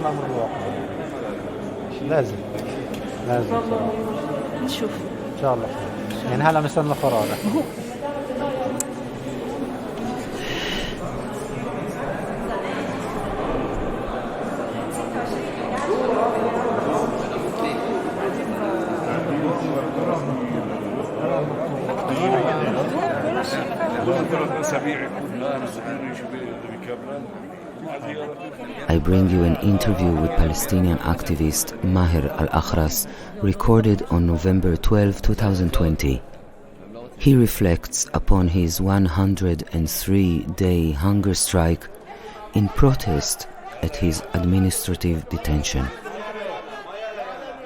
الأمر الواقع. لازم نشوف إن شاء الله. يعني هلا مستنى قرارك. I bring you an interview with Palestinian activist Meira Asher, recorded on November 12, 2020. He reflects upon his 103-day hunger strike in protest at his administrative detention.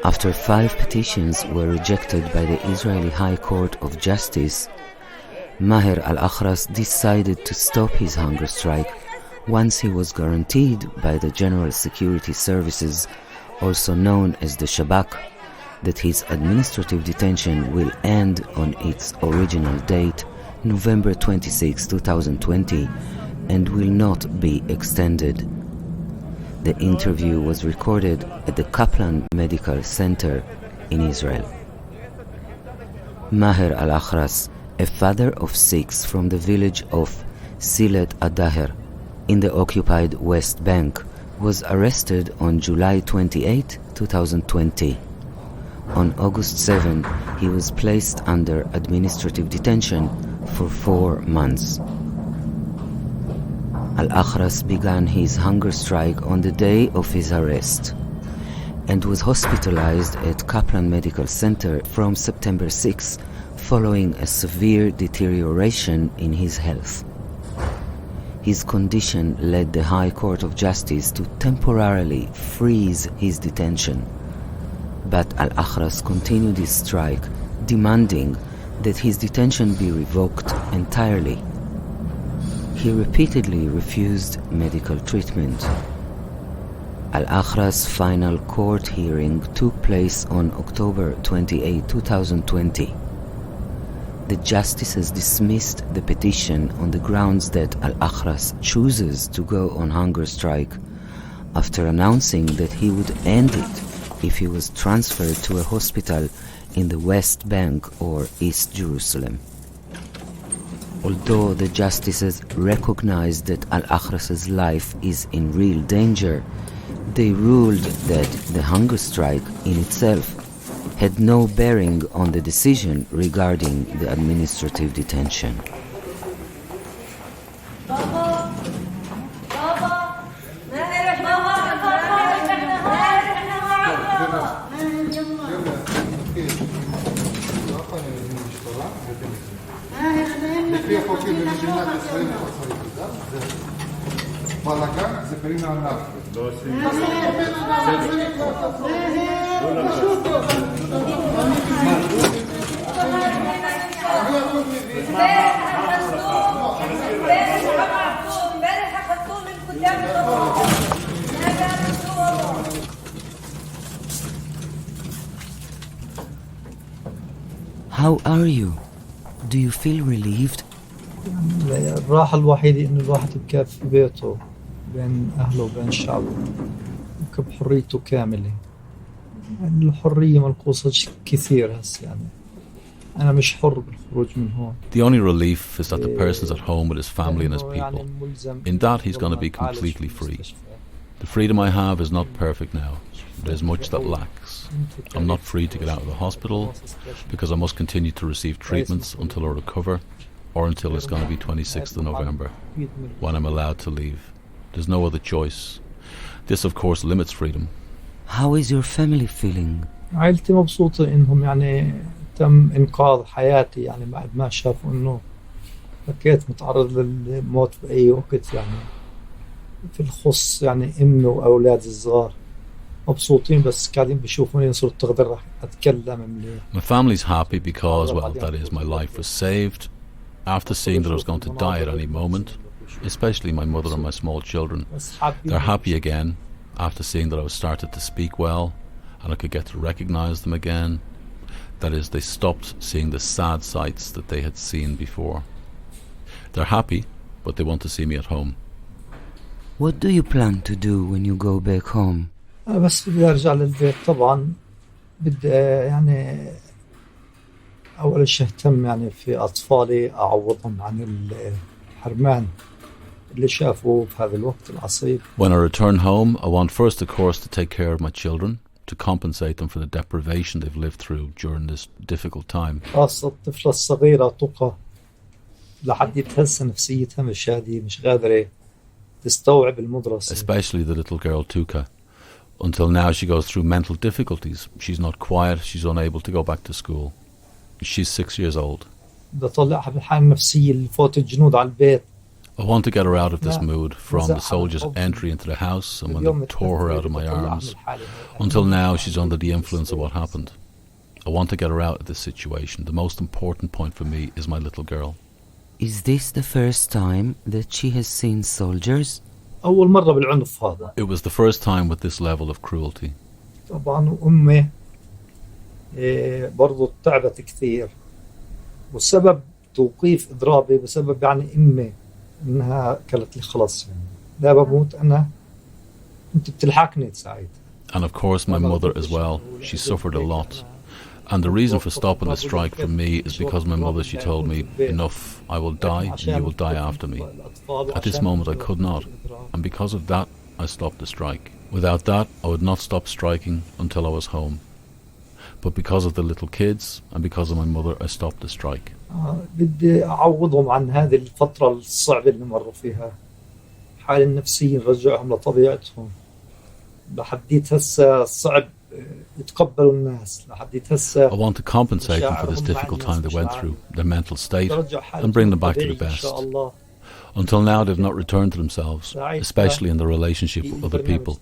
After 5 petitions were rejected by the Israeli High Court of Justice, Meira Asher decided to stop his hunger strike once he was guaranteed by the General Security Services, also known as the Shabak, that his administrative detention will end on its original date, November 26, 2020, and will not be extended. The interview was recorded at the Kaplan Medical Center in Israel. Meira Asher, a father of 6 from the village of Silet Adaher in the occupied West Bank, was arrested on July 28, 2020. On August 7, he was placed under administrative detention for 4 months. Al-Akhras began his hunger strike on the day of his arrest and was hospitalized at Kaplan Medical Center from September 6 following a severe deterioration in his health. His condition led the High Court of Justice to temporarily freeze his detention. But Al-Akhras continued his strike, demanding that his detention be revoked entirely. He repeatedly refused medical treatment. Al-Akhras' final court hearing took place on October 28, 2020. The justices dismissed the petition on the grounds that Al-Akhras chooses to go on hunger strike, after announcing that he would end it if he was transferred to a hospital in the West Bank or East Jerusalem. Although the justices recognized that Al-Akhras' life is in real danger, they ruled that the hunger strike in itself had no bearing on the decision regarding the administrative detention. How are you? Do you feel relieved? الراحة الوحيدة إنه الواحد يبقى في بيته بين أهله وبين شعبه بحريته كاملة. الحرية منقوصة كثير هسه يعني. أنا مش حر بالخروج من هون. The only relief is that the person's at home with his family and his people. In that he's going to be completely free. The freedom I have is not perfect now. There's much that lacks. I'm not free to get out of the hospital because I must continue to receive treatments until I recover, or until it's going to be 26th of November when I'm allowed to leave. There's no other choice. This of course limits freedom. How is your family feeling? عائلتي مبسوطة إنهم يعني تم إنقاذ حياتي يعني بعد ما شافوا إنه بكيت متعرض للموت بأي وقت يعني في الخص يعني أمي وأولادي الصغار مبسوطين بس قاعدين بيشوفوني صرت تقدر أتكلم مليح. My family's happy because, well, that is, my life was saved after seeing that I was going to die at any moment, especially my mother and my small children. They're happy again after seeing that I was started to speak well and I could get to recognize them again. That is, they stopped seeing the sad sights that they had seen before. They're happy, but they want to see me at home. What do you plan to do when you go back home? أنا بس بدي أرجع للبيت طبعا. بدي يعني أول شيء أهتم يعني في أطفالي، أعوضهم عن الحرمان اللي شافوه في هذا الوقت العصيب. When I return home, I want first, of course, to take care of my children, to compensate them for the deprivation they've lived through during this difficult time. خاصة الطفلة الصغيرة تقى لحد يتهز نفسيتها، مش هذه مش قادرة تستوعب المدرسة. Especially the little girl Tuka. Until now she goes through mental difficulties. She's not quiet, she's unable to go back to school. She's 6 years old. بدي أطلعها بالحالة النفسية اللي فوت الجنود على البيت. I want to get her out of this mood from the soldiers' entry into the house and when they tore her out of my arms. Until now she's under the influence of what happened. I want to get her out of this situation. The most important point for me is my little girl. Is this the first time that she has seen soldiers? أول مرة بالعنف هذا. It was the first time with this level of cruelty. طبعا أمي برضو تعبت كثير، وسبب توقيف إضرابي بسبب يعني أمي إنها قالت لي خلاص يعني لا بموت أنا، أنت بتلحقني ساعتها. And of course my mother as well. She suffered a lot. And the reason for stopping the strike for me is because my mother, she told me, enough, I will die and you will die after me. At this moment I could not, and because of that I stopped the strike. Without that I would not stop striking until I was home. But because of the little kids and because of my mother I stopped the strike. بدي أعوضهم عن هذه الفترة الصعبة اللي مروا فيها، حال النفسية نرجعهم لطبيعتهم. لحديت هسه صعب يتقبلوا الناس، لحديت هسه. I want to compensate them for this difficult time they went through, their mental state, and bring them back to the best. Until now they've not returned to themselves, especially in their relationship with other people.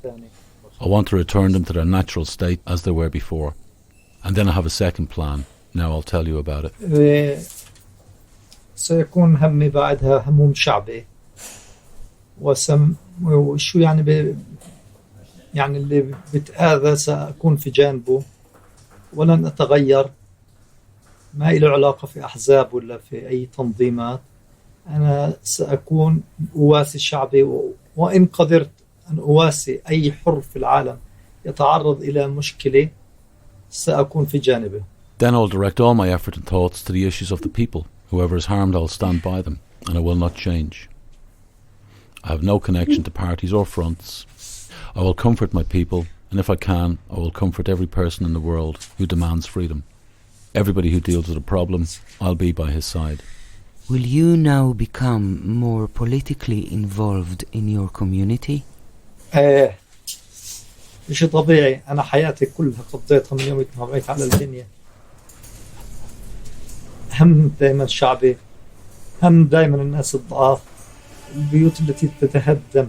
I want to return them to their natural state as they were before. And then I have a second plan. Now I'll tell you about it. سيكون همي بعدها هموم شعبي، وشو يعني يعني اللي بتآذى سأكون في جانبه ولن أتغير. ما له علاقة في أحزاب ولا في أي تنظيمات. أنا سأكون أواسي شعبي، وإن قدرت أن أواسي أي حر في العالم يتعرض إلى مشكلة سأكون في جانبه. Then I'll direct all my effort and thoughts to the issues of the people. Whoever is harmed, I'll stand by them, and I will not change. I have no connection to parties or fronts. I will comfort my people, and if I can, I will comfort every person in the world who demands freedom. Everybody who deals with a problem, I'll be by his side. Will you now become more politically involved in your community? شيء طبيعي. أنا حياتي كلها قضيتها من يوم ما وعيت على الدنيا. هم دائما شعبي، هم دائما الناس الضعاف، البيوت التي تتهدم.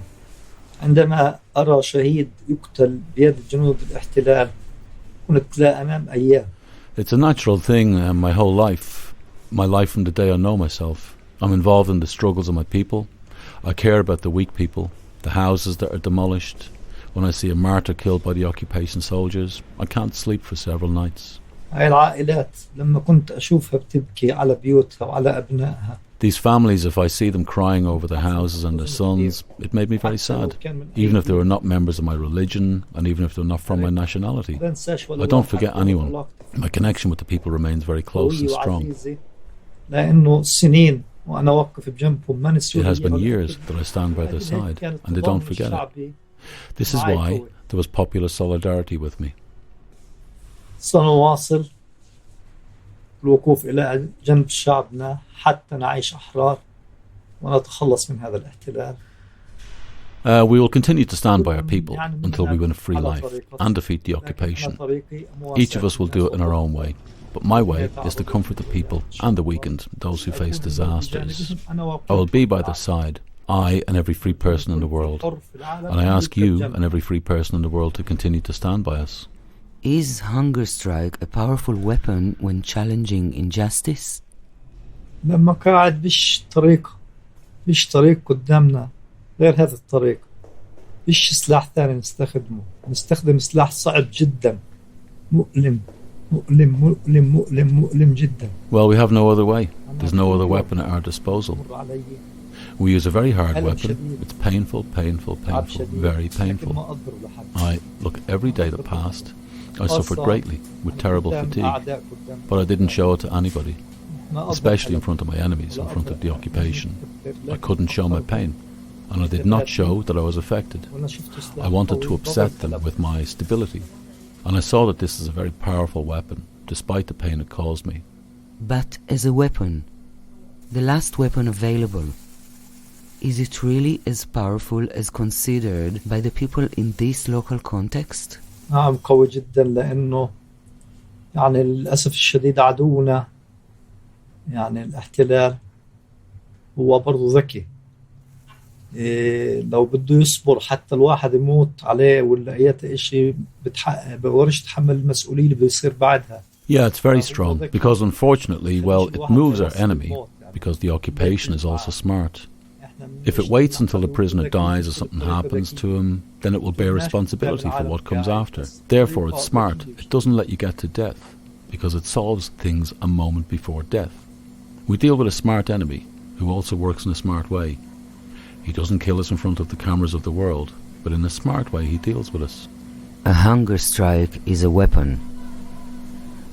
عندما أرى شهيد يقتل بيد جنود الاحتلال كنت لا أنام أيام. It's a natural thing my whole life. My life from the day I know myself. I'm involved in the struggles of my people. I care about the weak people, the houses that are demolished. When I see a martyr killed by the occupation soldiers, I can't sleep for several nights. هاي العائلات لما كنت أشوفها بتبكي على بيوتها وعلى أبنائها. These families, if I see them crying over their houses and their sons, it made me very sad. Even if they were not members of my religion, and even if they're not from my nationality. I don't forget anyone. My connection with the people remains very close and strong. It has been years that I stand by their side, and they don't forget it. This is why there was popular solidarity with me. سنواصل الوقوف إلى جنب شعبنا حتى نعيش أحرار ونتخلص من هذا الاحتلال. We will continue to stand by our people until we win a free life and defeat the occupation. Each of us will do it in our own way, but my way is to comfort the people and the weakened, those who face disasters. I will be by their side, I and every free person in the world, and I ask you and every free person in the world to continue to stand by us. Is hunger strike a powerful weapon when challenging injustice? لما قاعد بيش طريق قدامنا غير هذا الطريق، بيش سلاح ثاني نستخدم سلاح صعب جدا، مؤلم جدا. Well, we have no other way. There's no other weapon at our disposal. We use a very hard ألم weapon. شديد، It's painful, painful, تعب painful, شديد، very لكن painful. ما أقدر لحد. Look, every day that passed, I suffered greatly with terrible قدام fatigue, أعداء قدام but I didn't show it to anybody, ما أقدر especially in ألم. front of my enemies, in ولا front of أقدر the ألم. occupation. لكن I couldn't show my pain, and I did not show that I was affected. وأنا شفت سلاح I wanted to قوي upset ضرب them قلم. with my stability, and I saw that this is a very powerful weapon, despite the pain it caused me. But as a weapon, the last weapon available, is it really as powerful as considered by the people in this local context? نعم قوي جدا، لأنه يعني للأسف الشديد عدونا يعني الاحتلال هو برضو ذكي. لو بده يصبر حتى الواحد يموت عليه ولا أي إشي بورش يتحمل المسؤولية اللي بيصير بعدها. Yeah, it's very strong, because unfortunately, well, it moves our enemy, because the occupation is also smart. If it waits until the prisoner dies or something happens to him, then it will bear responsibility for what comes after. Therefore, it's smart. It doesn't let you get to death, because it solves things a moment before death. We deal with a smart enemy, who also works in a smart way. He doesn't kill us in front of the cameras of the world, but in a smart way he deals with us. A hunger strike is a weapon.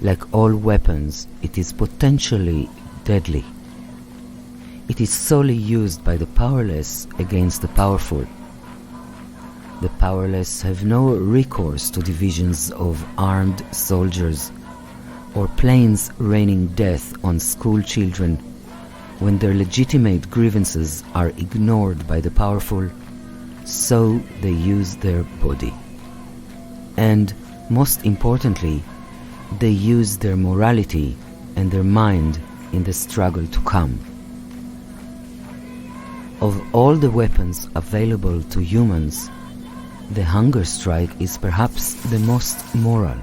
Like all weapons, it is potentially deadly. It is solely used by the powerless against the powerful. The powerless have no recourse to divisions of armed soldiers or planes raining death on school children when their legitimate grievances are ignored by the powerful, so they use their body. And most importantly, they use their morality and their mind in the struggle to come. Of all the weapons available to humans, the hunger strike is perhaps the most moral.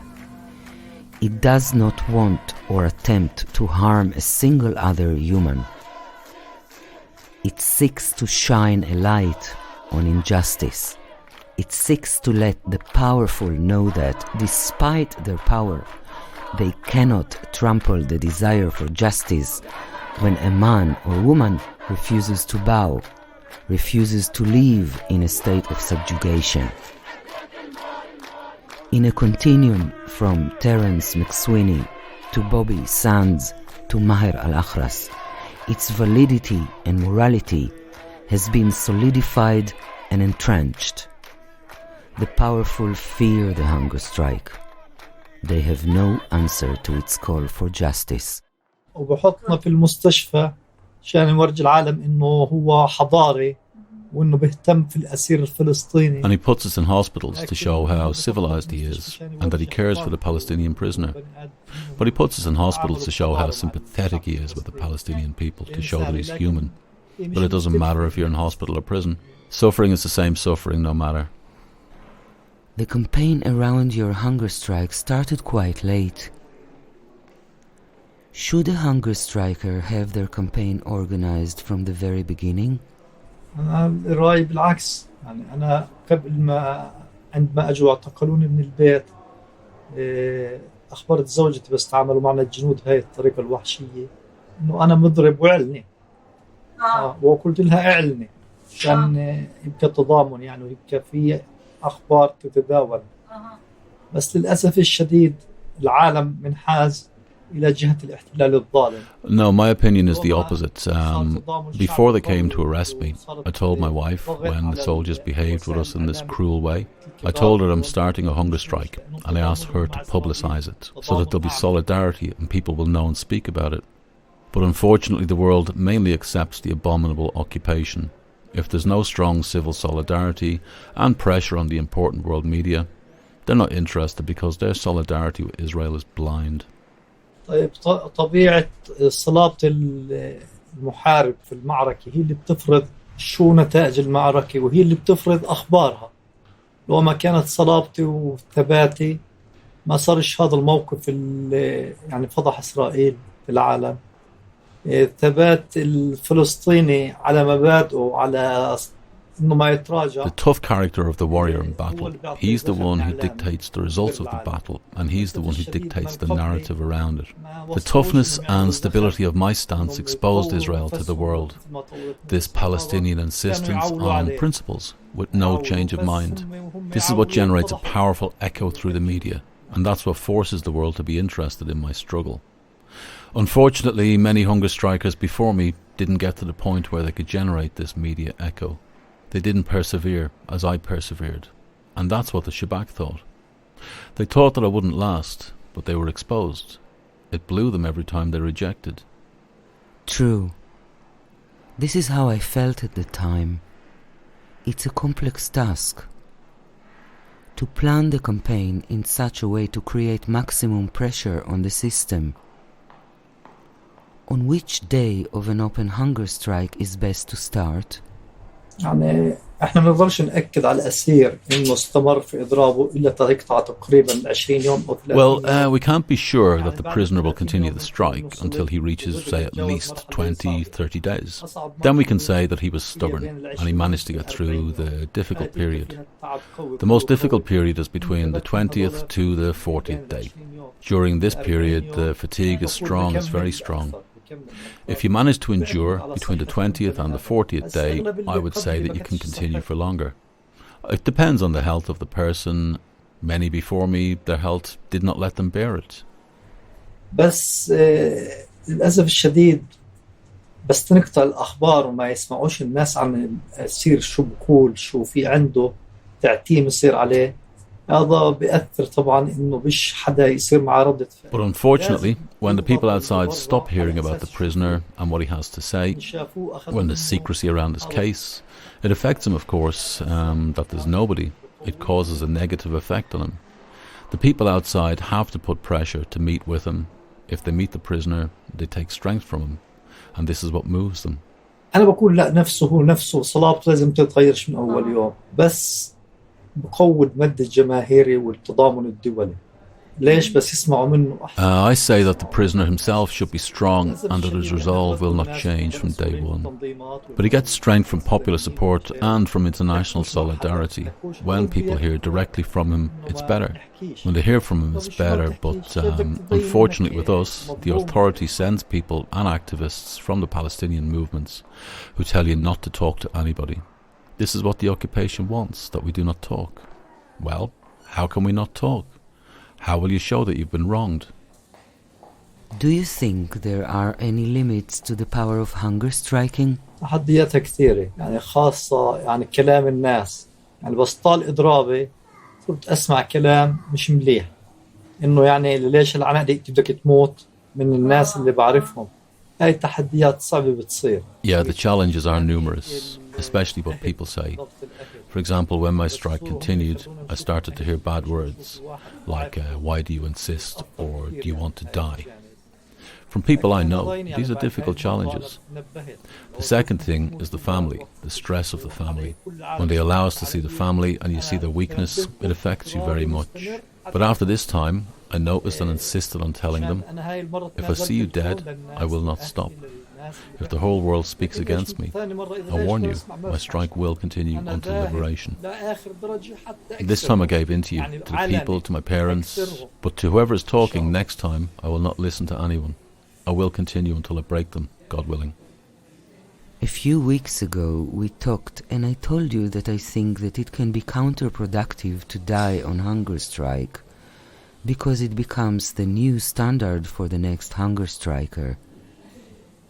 It does not want or attempt to harm a single other human. It seeks to shine a light on injustice. It seeks to let the powerful know that, despite their power, they cannot trample the desire for justice when a man or woman refuses to bow, refuses to live in a state of subjugation. In a continuum from Terence McSweeney to Bobby Sands to Maher Al-Akhras, its validity and morality has been solidified and entrenched. The powerful fear the hunger strike. They have no answer to its call for justice. وبحطنا في المستشفى عشان يورجي العالم إنه هو حضاري وإنه بيهتم في الأسير الفلسطيني. And he puts us in hospitals to show how civilized he is and that he cares for the Palestinian prisoner. But he puts us in hospitals to show how sympathetic he is with the Palestinian people, to show that he's human. But it doesn't matter if you're in hospital or prison. Suffering is the same suffering no matter. The campaign around your hunger strike started quite late. Should a hunger striker have their campaign organized from the very beginning? أنا رأيي بالعكس، يعني أنا قبل ما عندما أجوا اعتقلوني من البيت أخبرت زوجتي بس تعاملوا معنا الجنود هاي الطريقة الوحشية إنه أنا مضرب وعلني. وقلت لها اعلني عشان يبقى تضامن يعني ويبقى في أخبار تتداول. بس للأسف الشديد العالم منحاز إلى جهة الاحتلال الظالم. No, my opinion is the opposite. Before they came to arrest me, I told my wife, when the soldiers behaved with us in this cruel way, I told her I'm starting a hunger strike, and I asked her to publicize it so that there'll be solidarity and people will know and speak about it. But unfortunately the world mainly accepts the abominable occupation. If there's no strong civil solidarity and pressure on the important world media, they're not interested because their solidarity with Israel is blind. طيب طبيعة صلابة المحارب في المعركة هي اللي بتفرض شو نتائج المعركة وهي اللي بتفرض أخبارها. لو ما كانت صلابتي وثباتي ما صارش هذا الموقف اللي يعني فضح إسرائيل في العالم. ثبات الفلسطيني على مبادئه على إنه ما يتراجع. The tough character of the warrior in battle, he's the one who dictates the results of the battle, and he's the one who dictates the narrative around it. The toughness and stability of my stance exposed Israel to the world. This Palestinian insistence on principles, with no change of mind. This is what generates a powerful echo through the media, and that's what forces the world to be interested in my struggle. Unfortunately, many hunger strikers before me didn't get to the point where they could generate this media echo. They didn't persevere as I persevered, and that's what the Shabak thought. They thought that I wouldn't last, but they were exposed. It blew them every time they rejected. True. This is how I felt at the time. It's a complex task. To plan the campaign in such a way to create maximum pressure on the system. On which day of an open hunger strike is best to start? يعني احنا ما نقدرش نأكد على الأسير إنه استمر في إضرابه إلا تقطع تقريبا 20 يوم أو 30 Well, يوم. we can't be sure that the prisoner will continue the strike until he reaches, say, at least 20, 30 days. Then we can say that he was stubborn and he managed to get through the difficult period. The most difficult period is between the 20th to the 40th day. During this period, the fatigue is strong, it's very strong. If you manage to endure between the 20th and the 40th day, I would say that you can continue for longer. It depends on the health of the person. Many before me, their health did not let them bear it. بس للأسف الشديد بس تنقطع الأخبار وما يسمعوش الناس عن الأسير شو بقول شو في عنده تعتيم يصير عليه. هذا بيأثر طبعا إنه بش حدا يصير معه ردة فعل. But unfortunately, when the people outside stop hearing about the prisoner and what he has to say, when there's secrecy around his case, it affects him, of course, that there's nobody. It causes a negative effect on him. The people outside have to put pressure to meet with him. If they meet the prisoner, they take strength from him. And this is what moves them. أنا بقول لا نفسه هو نفسه صلابته لازم تتغيرش من أول يوم بس بقوة المد الجماهيري والتضامن الدولي. ليش بس يسمعوا منه أحسن. I say that the prisoner himself should be strong and that his resolve will not change from day one. But he gets strength from popular support and from international solidarity. When people hear directly from him, it's better. When they hear from him, it's better. But unfortunately with us, the authority sends people and activists from the Palestinian movements who tell you not to talk to anybody. This is what the occupation wants, that we do not talk. Well, how can we not talk? How will you show that you've been wronged? Do you think there are any limits to the power of hunger striking? تحدياتها كثيرة يعني خاصة يعني كلام الناس يعني بس طال إضرابي صرت أسمع كلام مش مليح إنه يعني ليش العناء دي بدك تموت من الناس اللي بعرفهم. هاي تحديات صعبة بتصير. Yeah, the challenges are numerous, especially what people say. For example, when my strike continued, I started to hear bad words, like, why do you insist, or do you want to die? From people I know, these are difficult challenges. The second thing is the family, the stress of the family. When they allow us to see the family and you see their weakness, it affects you very much. But after this time, I noticed and insisted on telling them, if I see you dead, I will not stop. If the whole world speaks against me, I warn you, my strike will continue until liberation. This time I gave in to you, to the people, to my parents, but to whoever is talking next time, I will not listen to anyone. I will continue until I break them, God willing. A few weeks ago we talked and I told you that I think that it can be counterproductive to die on hunger strike because it becomes the new standard for the next hunger striker.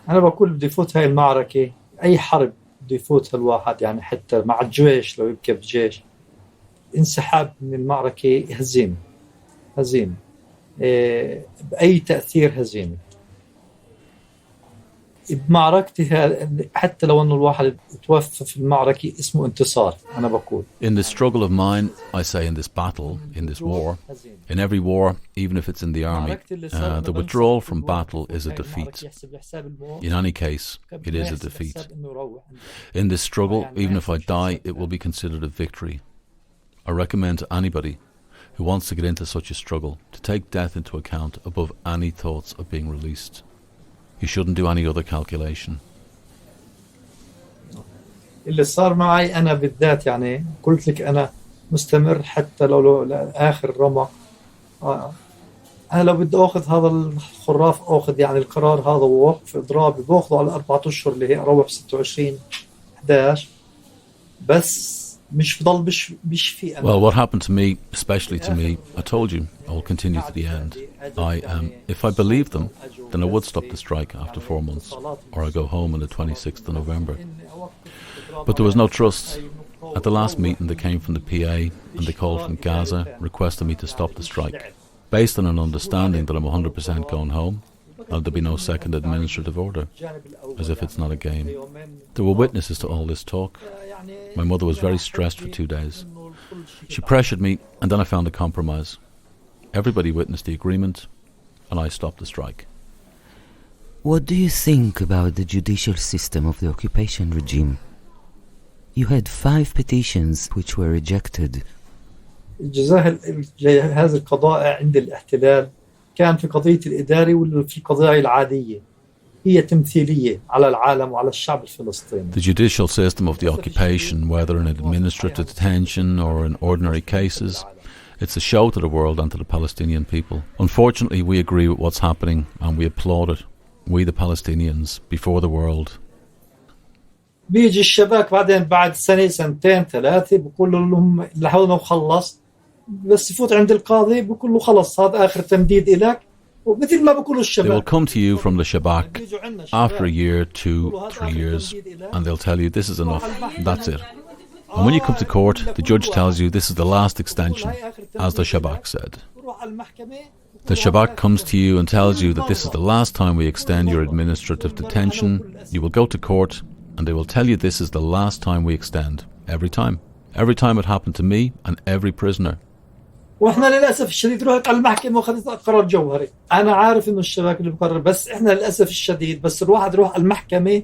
أنا بقول بدي يفوت هاي المعركة أي حرب بده يفوتها الواحد يعني حتى مع الجيش لو يبكي بجيش انسحاب من المعركة هزيمة بأي تأثير هزيمة بمعركتها حتى لو أنه الواحد توفى في المعركة اسمه انتصار أنا بقول. In this struggle of mine, I say in this battle, in this war, in every war, even if it's in the army, the withdrawal from battle is a defeat. In any case, it is a defeat. In this struggle, even if I die, it will be considered a victory. I recommend to anybody who wants to get into such a struggle to take death into account above any thoughts of being released. You shouldn't do any other calculation. اللي صار معي أنا بالذات يعني قلت لك أنا مستمر حتى لو لآخر رمق. أنا لو بدي أخذ هذا الخراف أخذ يعني القرار هذا ووقف إضرابي بأخذه على 4 أشهر اللي هي روح 26 11 بس مش بضل مش في أمل. Well, what happened to me, especially to me, I told you, I will continue to the end. If I believed them, then I would stop the strike after 4 months, or I go home on the 26th of November. But there was no trust. At the last meeting, they came from the PA and they called from Gaza, requesting me to stop the strike, based on an understanding that I'm 100% going home, and there'll be no second administrative order, as if it's not a game. There were witnesses to all this talk. My mother was very stressed for 2 days. She pressured me, and then I found a compromise. Everybody witnessed the agreement, and I stopped the strike. What do you think about the judicial system of the occupation regime? You had 5 petitions which were rejected. الجهاز القضائي عند الاحتلال كان في قضية الإداري ولا في القضايا العادية هي تمثيلية على العالم وعلى الشعب الفلسطيني. The judicial system of the occupation, whether in administrative detention or in ordinary cases, it's a show to the world and to the Palestinian people. Unfortunately, we agree with what's happening and we applaud it. We the Palestinians, before the world. بيجي الشباك بعدين بعد سنة سنتين 3 بقول لهم لحظنا وخلص بس يفوت عند القاضي بقول له خلص هذا آخر تمديد إلك ومثل ما بقولوا الشباب. They will come to you from the Shabak after a year, 2, 3 years, and they'll tell you this is enough, that's it. And when you come to court, the judge tells you this is the last extension, as the Shabak said. The Shabak comes to you and tells you that this is the last time we extend your administrative detention. You will go to court and they will tell you this is the last time we extend. Every time. Every time it happened to me and every prisoner. واحنا للاسف الشديد رحت على المحكمه واخذت قرار جوهري. انا عارف انه الشباك اللي بقرر بس احنا للاسف الشديد بس الواحد يروح على المحكمه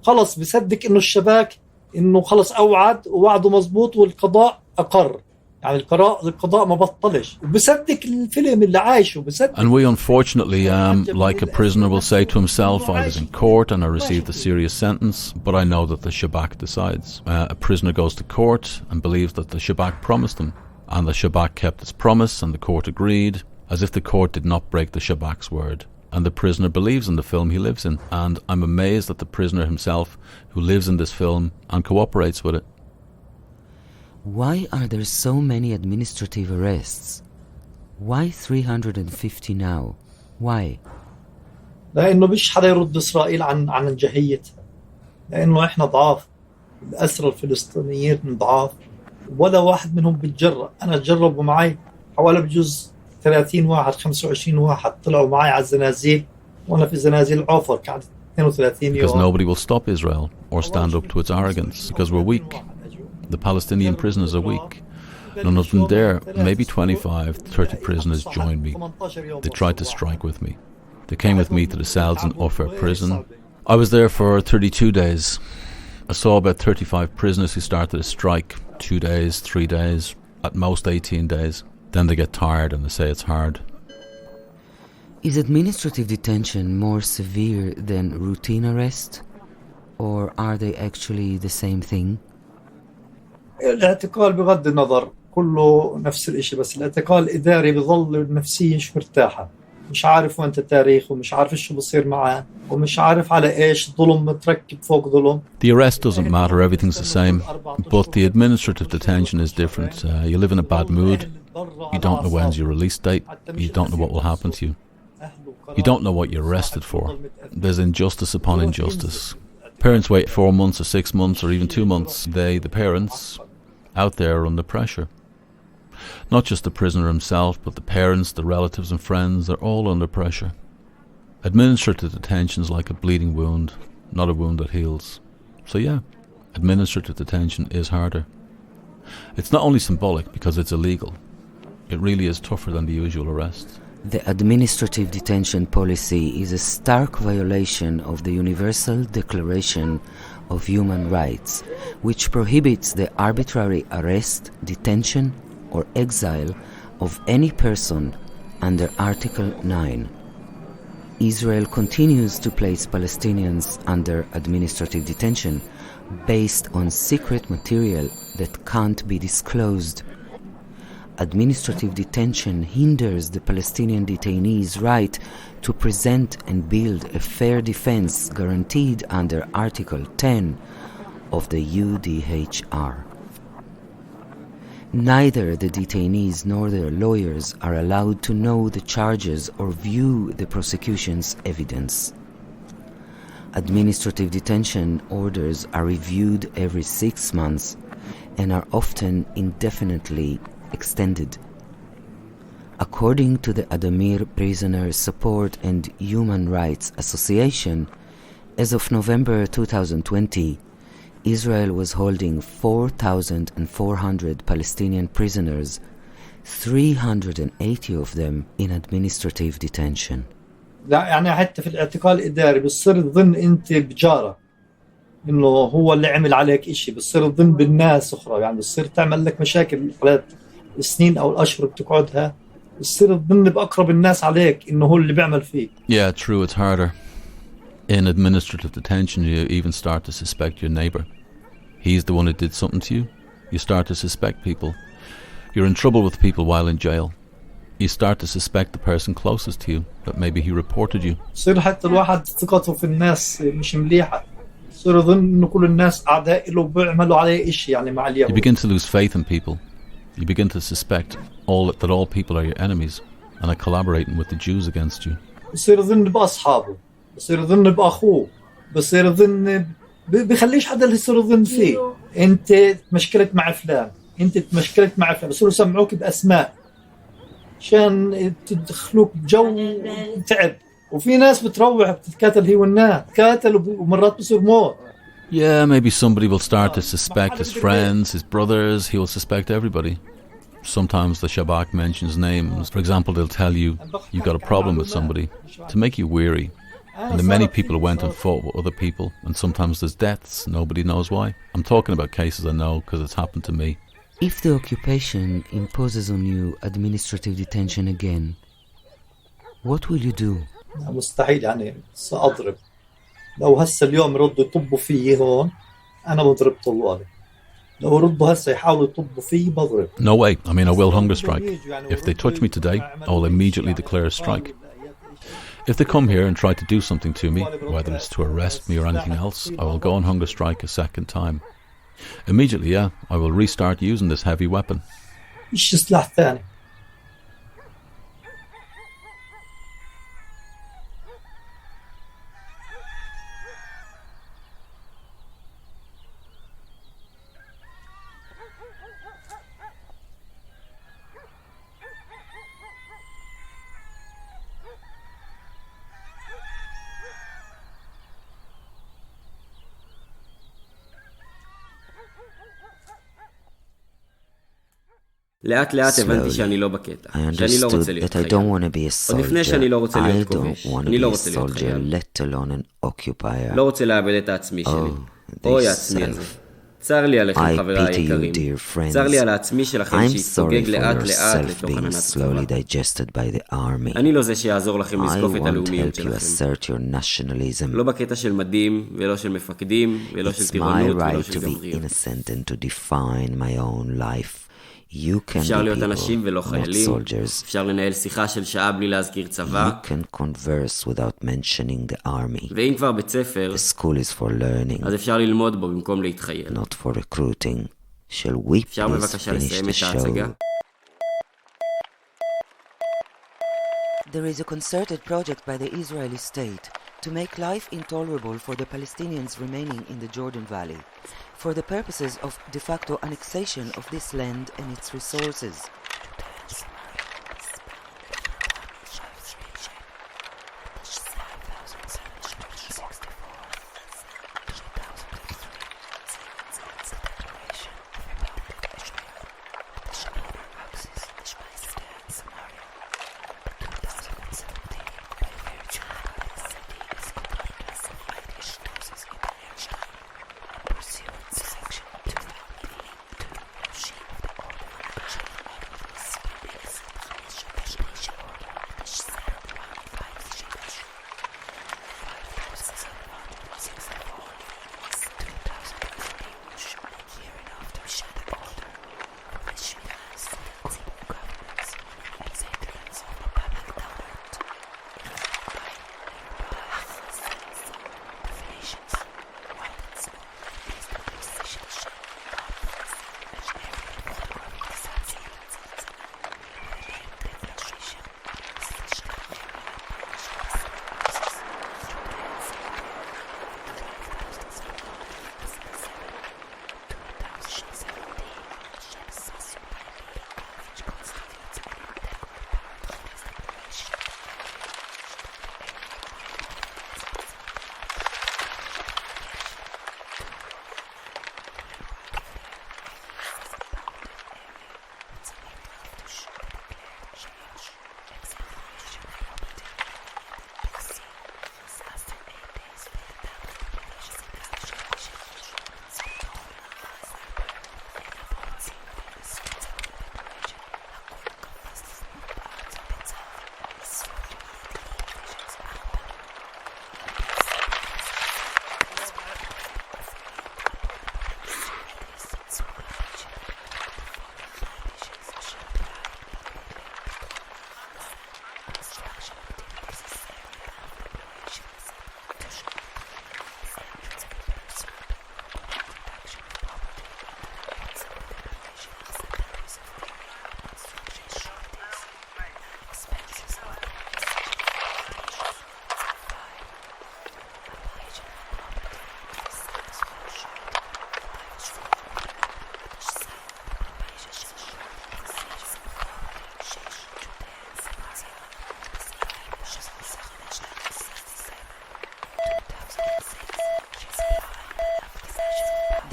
خلص بصدق انه الشباك انه خلص اوعد ووعده مزبوط والقضاء اقر. يعني القضاء ما بطلش وبصدق الفيلم اللي عايشه بصدق. And we unfortunately, like a prisoner will say to himself, I was in court and I received a serious sentence, but I know that the Shabak decides. A prisoner goes to court and believes that the Shabak promised him, and the Shabak kept its promise and the court agreed, as if the court did not break the Shabak's word. And the prisoner believes in the film he lives in, and I'm amazed at the prisoner himself who lives in this film and cooperates with it. Why are there so many administrative arrests? Why 350 now? Why? لأنه مش حدا يرد إسرائيل عن جهيتها. لأنه إحنا ضعاف. الأسرى الفلسطينيين ضعاف. ولا واحد منهم بتجرأ. أنا جربوا معي حوالي بجوز 30 واحد 25 واحد طلعوا معي على الزنازيل وأنا في زنازيل عوفر قعدت 32 يوم. Because nobody will stop Israel or stand up to its arrogance because we're weak. The Palestinian prisoners are weak. None of them dare. Maybe 25, 30 prisoners joined me. They tried to strike with me. They came with me to the cells in Ofer prison. I was there for 32 days. I saw about 35 prisoners who started a strike 2 days, 3 days, at most 18 days. Then they get tired and they say it's hard. Is administrative detention more severe than routine arrest? Or are they actually the same thing? الاعتقال بغض النظر كله نفس الاشي بس الاعتقال الاداري بظل نفسيا مش مرتاحه مش عارف وين تاريخ ومش عارف شو بصير معه ومش عارف على ايش ظلم متركب فوق ظلم. The arrest doesn't matter, everything's the same, but the administrative detention is different. You live in a bad mood, you don't know when's your release date, you don't know what will happen to you, you don't know what you're arrested for. There's injustice upon injustice. Parents wait 4 months or 6 months or even 2 months. They, the parents, out there are under pressure. Not just the prisoner himself, but the parents, the relatives and friends are all under pressure. Administrative detention is like a bleeding wound, not a wound that heals. So yeah, administrative detention is harder. It's not only symbolic because it's illegal. It really is tougher than the usual arrest. The administrative detention policy is a stark violation of the Universal Declaration of Human Rights, which prohibits the arbitrary arrest, detention, or exile of any person under Article 9. Israel continues to place Palestinians under administrative detention, based on secret material that can't be disclosed. Administrative detention hinders the Palestinian detainees' right to present and build a fair defense guaranteed under Article 10 of the UDHR. Neither the detainees nor their lawyers are allowed to know the charges or view the prosecution's evidence. Administrative detention orders are reviewed every 6 months and are often indefinitely extended. According to the Adamir Prisoner Support and Human Rights Association, as of November 2020, Israel was holding 4,400 Palestinian prisoners, 380 of them in administrative detention. يعني حتى في الاعتقال الإداري بتصير تظن أنت بجارة إنه هو اللي عمل عليك إشي، بتصير تظن بالناس أخرى، يعني بتصير تعمل لك مشاكل خلال السنين أو الأشهر بتقعدها، بتصير تظن بأقرب الناس عليك إنه هو اللي بيعمل فيك. Yeah, true, it's harder. In administrative detention, you even start to suspect your neighbour. He's the one who did something to you. You start to suspect people. You're in trouble with people while in jail. You start to suspect the person closest to you, that maybe he reported you. بصير حتى الواحد ثقته في الناس مش مليحة. بصير يظن إنه كل الناس أعداء له بيعملوا عليه إشي يعني مع اليهود. You begin to lose faith in people. You begin to suspect that all people are your enemies and are collaborating with the Jews against you. بصير يظن بأصحابه، بصير يظن بأخوه، بصير يظن بخليش حدا اللي يصير يظن فيه. أنت تمشكلت مع فلان، أنت تمشكلت مع فلان، بصيروا يسمعوك بأسماء عشان تدخلوك بجو تعب. وفي ناس بتروح بتتكاتل هي والناس، تكاتل ومرات بصير موت. Yeah, maybe somebody will start to suspect his friends, his brothers. He will suspect everybody. Sometimes the Shabak mentions names. For example, they'll tell you you've got a problem with somebody to make you weary. And the many people who went and fought with other people, and sometimes there's deaths, nobody knows why. I'm talking about cases I know because it's happened to me. If the occupation imposes on you administrative detention again, what will you do? مستحيل يعني سأضرب. لو هسه اليوم ردوا يطبوا فيي هون أنا بضرب طوالي. لو ردوا هسه يحاولوا يطبوا فيي بضرب. No way. I mean, I will hunger strike. If they touch me today, I will immediately declare a strike. If they come here and try to do something to me, whether it's to arrest me or anything else, I will go on hunger strike a second time. Immediately, yeah, I will restart using this heavy weapon. مش سلاح ثاني. לאט לאט הבנתי שאני לא בקטע, שאני לא רוצה להיות חייל. עוד לפני שאני לא רוצה להיות כובש, אני לא רוצה להיות חייל. לא רוצה לאבד את העצמי שלי. אוי העצמי הזה. צר לי עליכם חבריי היקרים. צר לי על העצמי שלכם שהתפוגג לאט לאט לתוך עננת הצבא. אני לא זה שיעזור לכם לזקוף את הלאומיות שלכם. לא בקטע של מדים, ולא של מפקדים, ולא של טירונות, ולא של גבריות. אפשר להיות אנשים ולא חיילים, אפשר לנהל שיחה של שעה בלי להזכיר צבא, ואם כבר בית ספר, אז אפשר ללמוד בו במקום להתחייל. אפשר בבקשה לסיים את ההצגה? There is a concerted project by the Israeli state to make life intolerable for the Palestinians remaining in the Jordan Valley, for the purposes of de facto annexation of this land and its resources.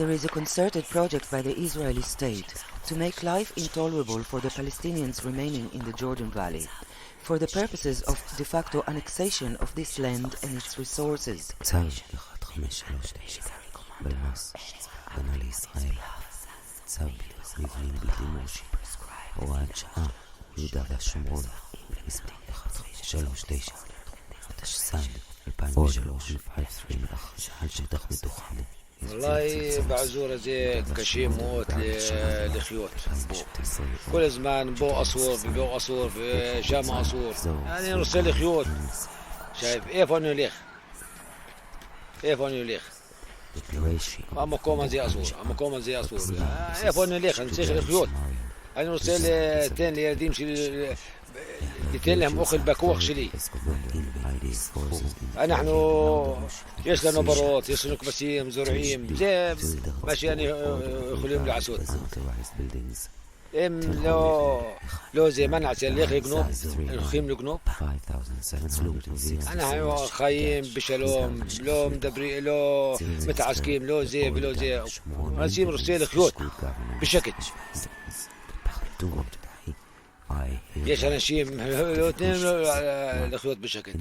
There is a concerted project by the Israeli state to make life intolerable for the Palestinians remaining in the Jordan Valley, for the purposes of de facto annexation of this land and its resources. בנה לישראל צו מבנים בלתי מורשים הוראת שעה יהודה והשומרון מס' 139 התשס"ד 2003 על שטח מתוחם. والله بعزورة زي كشيء موت لخيوط كل زمان بو أصور بو أصور في شام أصور يعني نرسل خيوط شايف ايه يليخ اما كوما زي أصور ايه يليخ نسيخ الخيوط أنا نرسل تين ليرديم شي لتلهم أخذ بكوخ شلي نحن يش لنا بروت يش لنا كبسيم زرعيم زي ماشي يعني خليهم لعسود لو زي منع سيليخ يقنوب الخيم القنوب أنا خايم بشلوم لو مدبري لو متعسكيم لو زي هنسيم رسيل خيوط بشكل ليش أنا شيء لو اثنين الخيوط بشكل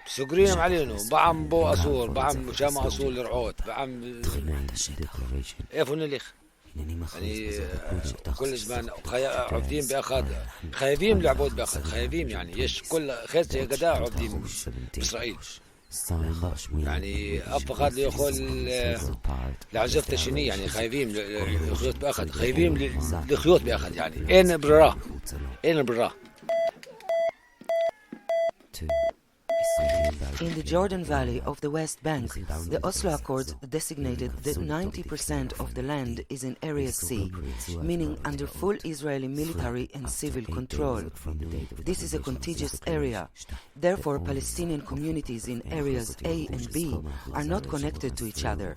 سكريم علينا بعم بو أصول بعم شام أصول لرعوت بعم إيفون الليخ يعني كل زمان عبدين بأخذ خايفين لعبود بأخذ خايفين يعني يش كل خيس قداء عبدين بإسرائيل يعني أفقد يقول لعزفت الشني يعني خايفين لخيوط بأخذ خايفين لخيوط بأخذ يعني أين برا In the Jordan Valley of the West Bank, the Oslo Accords designated that 90% of the land is in Area C, meaning under full Israeli military and civil control. This is a contiguous area. Therefore, Palestinian communities in areas A and B are not connected to each other.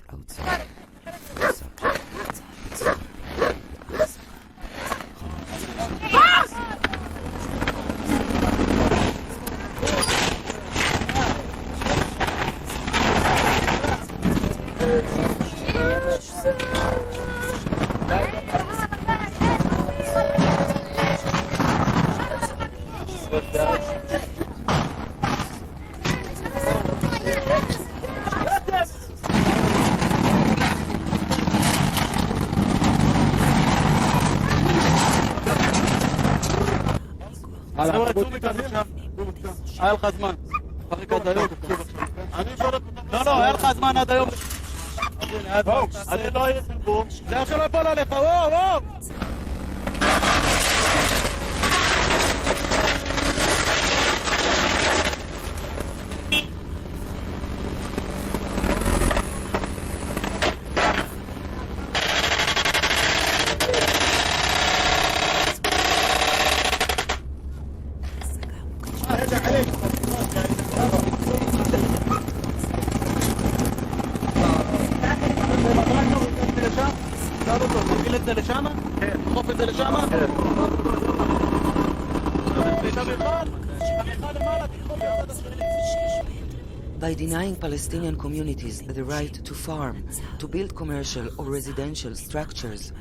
היה לך זמן. לא, היה לך זמן עד היום. אני לא אהיה סנגור. זה עכשיו לא יפול עליך, וואו. By denying Palestinian communities the right to farm, to build commercial or residential structures,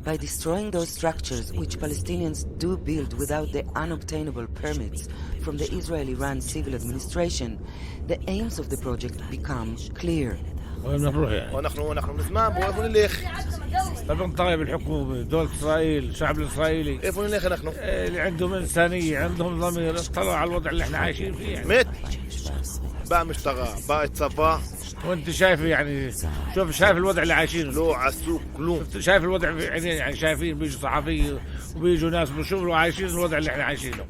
by destroying those structures which Palestinians do build without the unobtainable permits from the Israeli-run civil administration, the aims of the project become clear. ونحن نسمع وين نليخ طبعا طالب الحكومة دولة إسرائيل الشعب الإسرائيلي كيف نليخ نحن اللي عندهم إنسانية عندهم ضمير اطلعوا على الوضع اللي احنا عايشين فيه يعني. مت بقى مشتغل بقى تصفى وانت شايف يعني شايف الوضع اللي عايشينه لو عالسوق كلهم شايف الوضع يعني شايفين بيجوا صحفيين وبيجوا ناس بيشوفوا عايشين الوضع اللي احنا عايشينه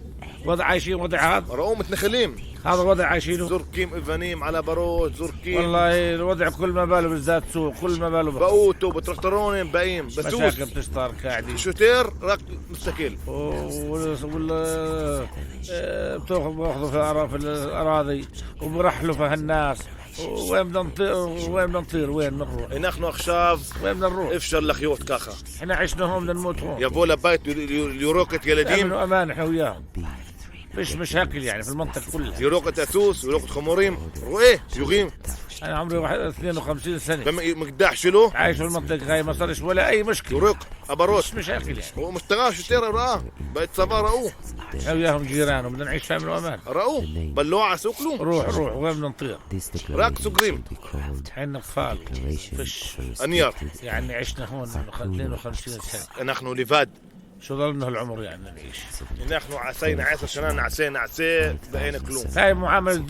وضع عايشين وضع هذا رؤوم متنخلين هذا الوضع عايشينه زركيم إفانيم على بروج زركيم والله الوضع كل ما باله بالذات سوق كل ما باله بقوتوا بتركترونين باقيين بسوس مشاكل بتشتغل قاعدين شوتير راك مستقل بتاخذوا في الأراضي وبرحلوا في هالناس وين بدنا نطير وين بنروح نحن أخشاب وين بدنا نروح افشل لخيوط كاخا احنا عشنا هون بدنا نموت هون يبوا لبيت يروكت يلديم امان احنا وياهم فيش مشاكل يعني في المنطقة كلها يروكت أتوس يروكت خموريم ايه يغيم أنا عمري 52 سنة. ما قداحش له عايش في المنطقة هاي، ما صارش ولا أي مشكلة. يوريك أبروس مش مشاكل يعني. هو مشتغلش ترى رأى بقت صبا رأوه وياهم جيرانه بدنا نعيش في أمن وأمان. رأوه بلوعة سوكلو روح وين بدنا نطير؟ راك سكريم حين أطفال فش أنيار يعني عشنا هون 52 سنة. نحن لفاد شو ضلنا هالعمر يعني نعيش. نحن عسينا 10 سنين عسي بقينا كلهم. هاي معاملة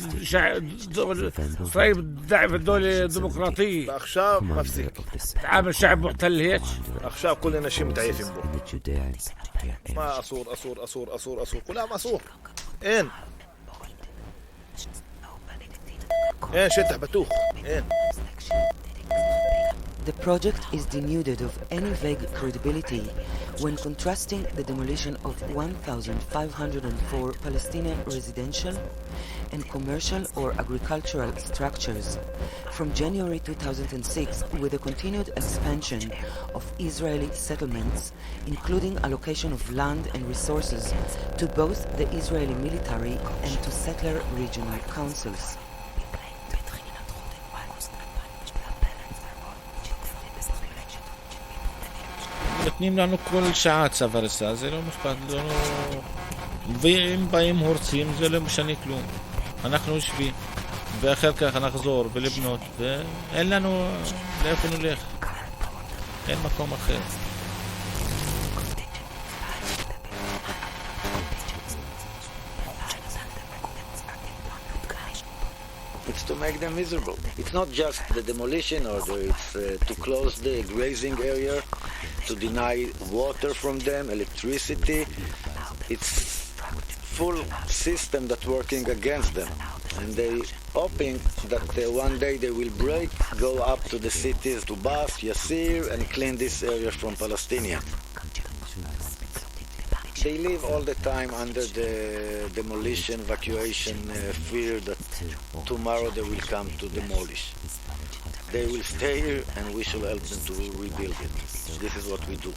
إسرائيل بتدعم الدولة الديمقراطية. أخشاب مفسك تعامل شعب محتل هيك. أخشاب كلنا شيء متعيفين بو. ما أصور كلها ما أصور. إين شتح بتوخ إين. The project is denuded of any vague credibility when contrasting the demolition of 1,504 Palestinian residential and commercial or agricultural structures from January 2006 with the continued expansion of Israeli settlements, including allocation of land and resources to both the Israeli military and to settler regional councils. נותנים לנו כל שעה צווארסה, זה לא משפט, לא... ואם באים הורסים זה לא משנה כלום. אנחנו יושבים, ואחר כך נחזור ולבנות, ואין לנו לאיפה נלך. אין מקום אחר. It's to make them miserable. It's not just the demolition order, it's to close the grazing area, to deny water from them, electricity. It's full system that's working against them. And they hoping that one day they will break, go up to the cities, to Bas, Yassir, and clean this area from Palestinians. They live all the time under the demolition, evacuation fear that tomorrow they will come to demolish. They will stay here and we shall help them to rebuild it. This is what we do.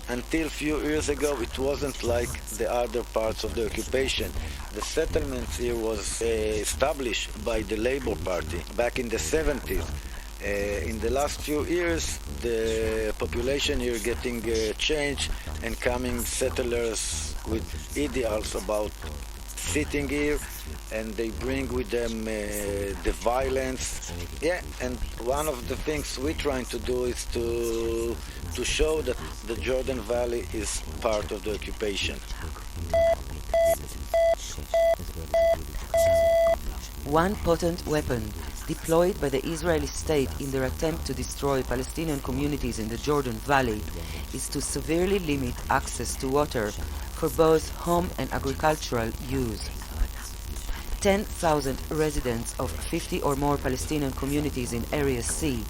Until a few years ago, it wasn't like the other parts of the occupation. The settlements here was established by the Labour Party back in the 70s. In the last few years, the population here getting changed and coming settlers with ideals about sitting here, and they bring with them the violence. Yeah, and one of the things we're trying to do is to show that the Jordan Valley is part of the occupation. One potent weapon deployed by the Israeli state in their attempt to destroy Palestinian communities in the Jordan Valley is to severely limit access to water for both home and agricultural use. 10,000 residents of 50 or more Palestinian communities in Area C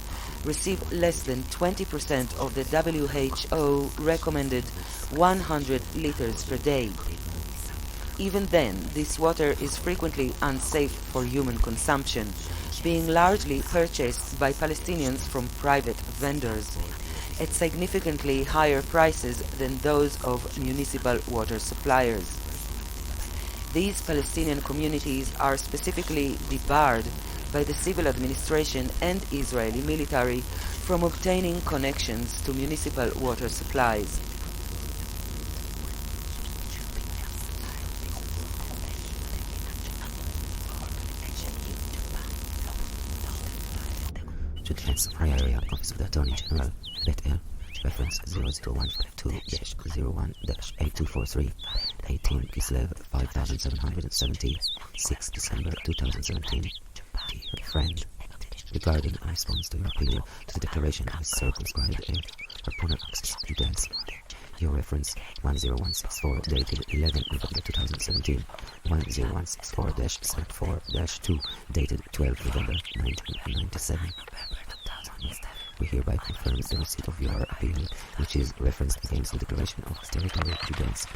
receive less than 20% of the WHO recommended 100 liters per day. Even then, this water is frequently unsafe for human consumption, being largely purchased by Palestinians from private vendors at significantly higher prices than those of municipal water suppliers. These Palestinian communities are specifically debarred by the civil administration and Israeli military from obtaining connections to municipal water supplies. To the Summary Area Office of the Attorney General, Beth El, reference 00152-01-8243, 18 Kislev 5770, 6 December 2017. Dear friend, regarding a response to your appeal to the declaration of a circumscribed area for Puner access to Judeans, your reference 10164 dated 11 November 2017, 10164-4-2 dated 12 November 1997. We hereby confirm the receipt of your appeal, which is referenced against the declaration of territory of Judeans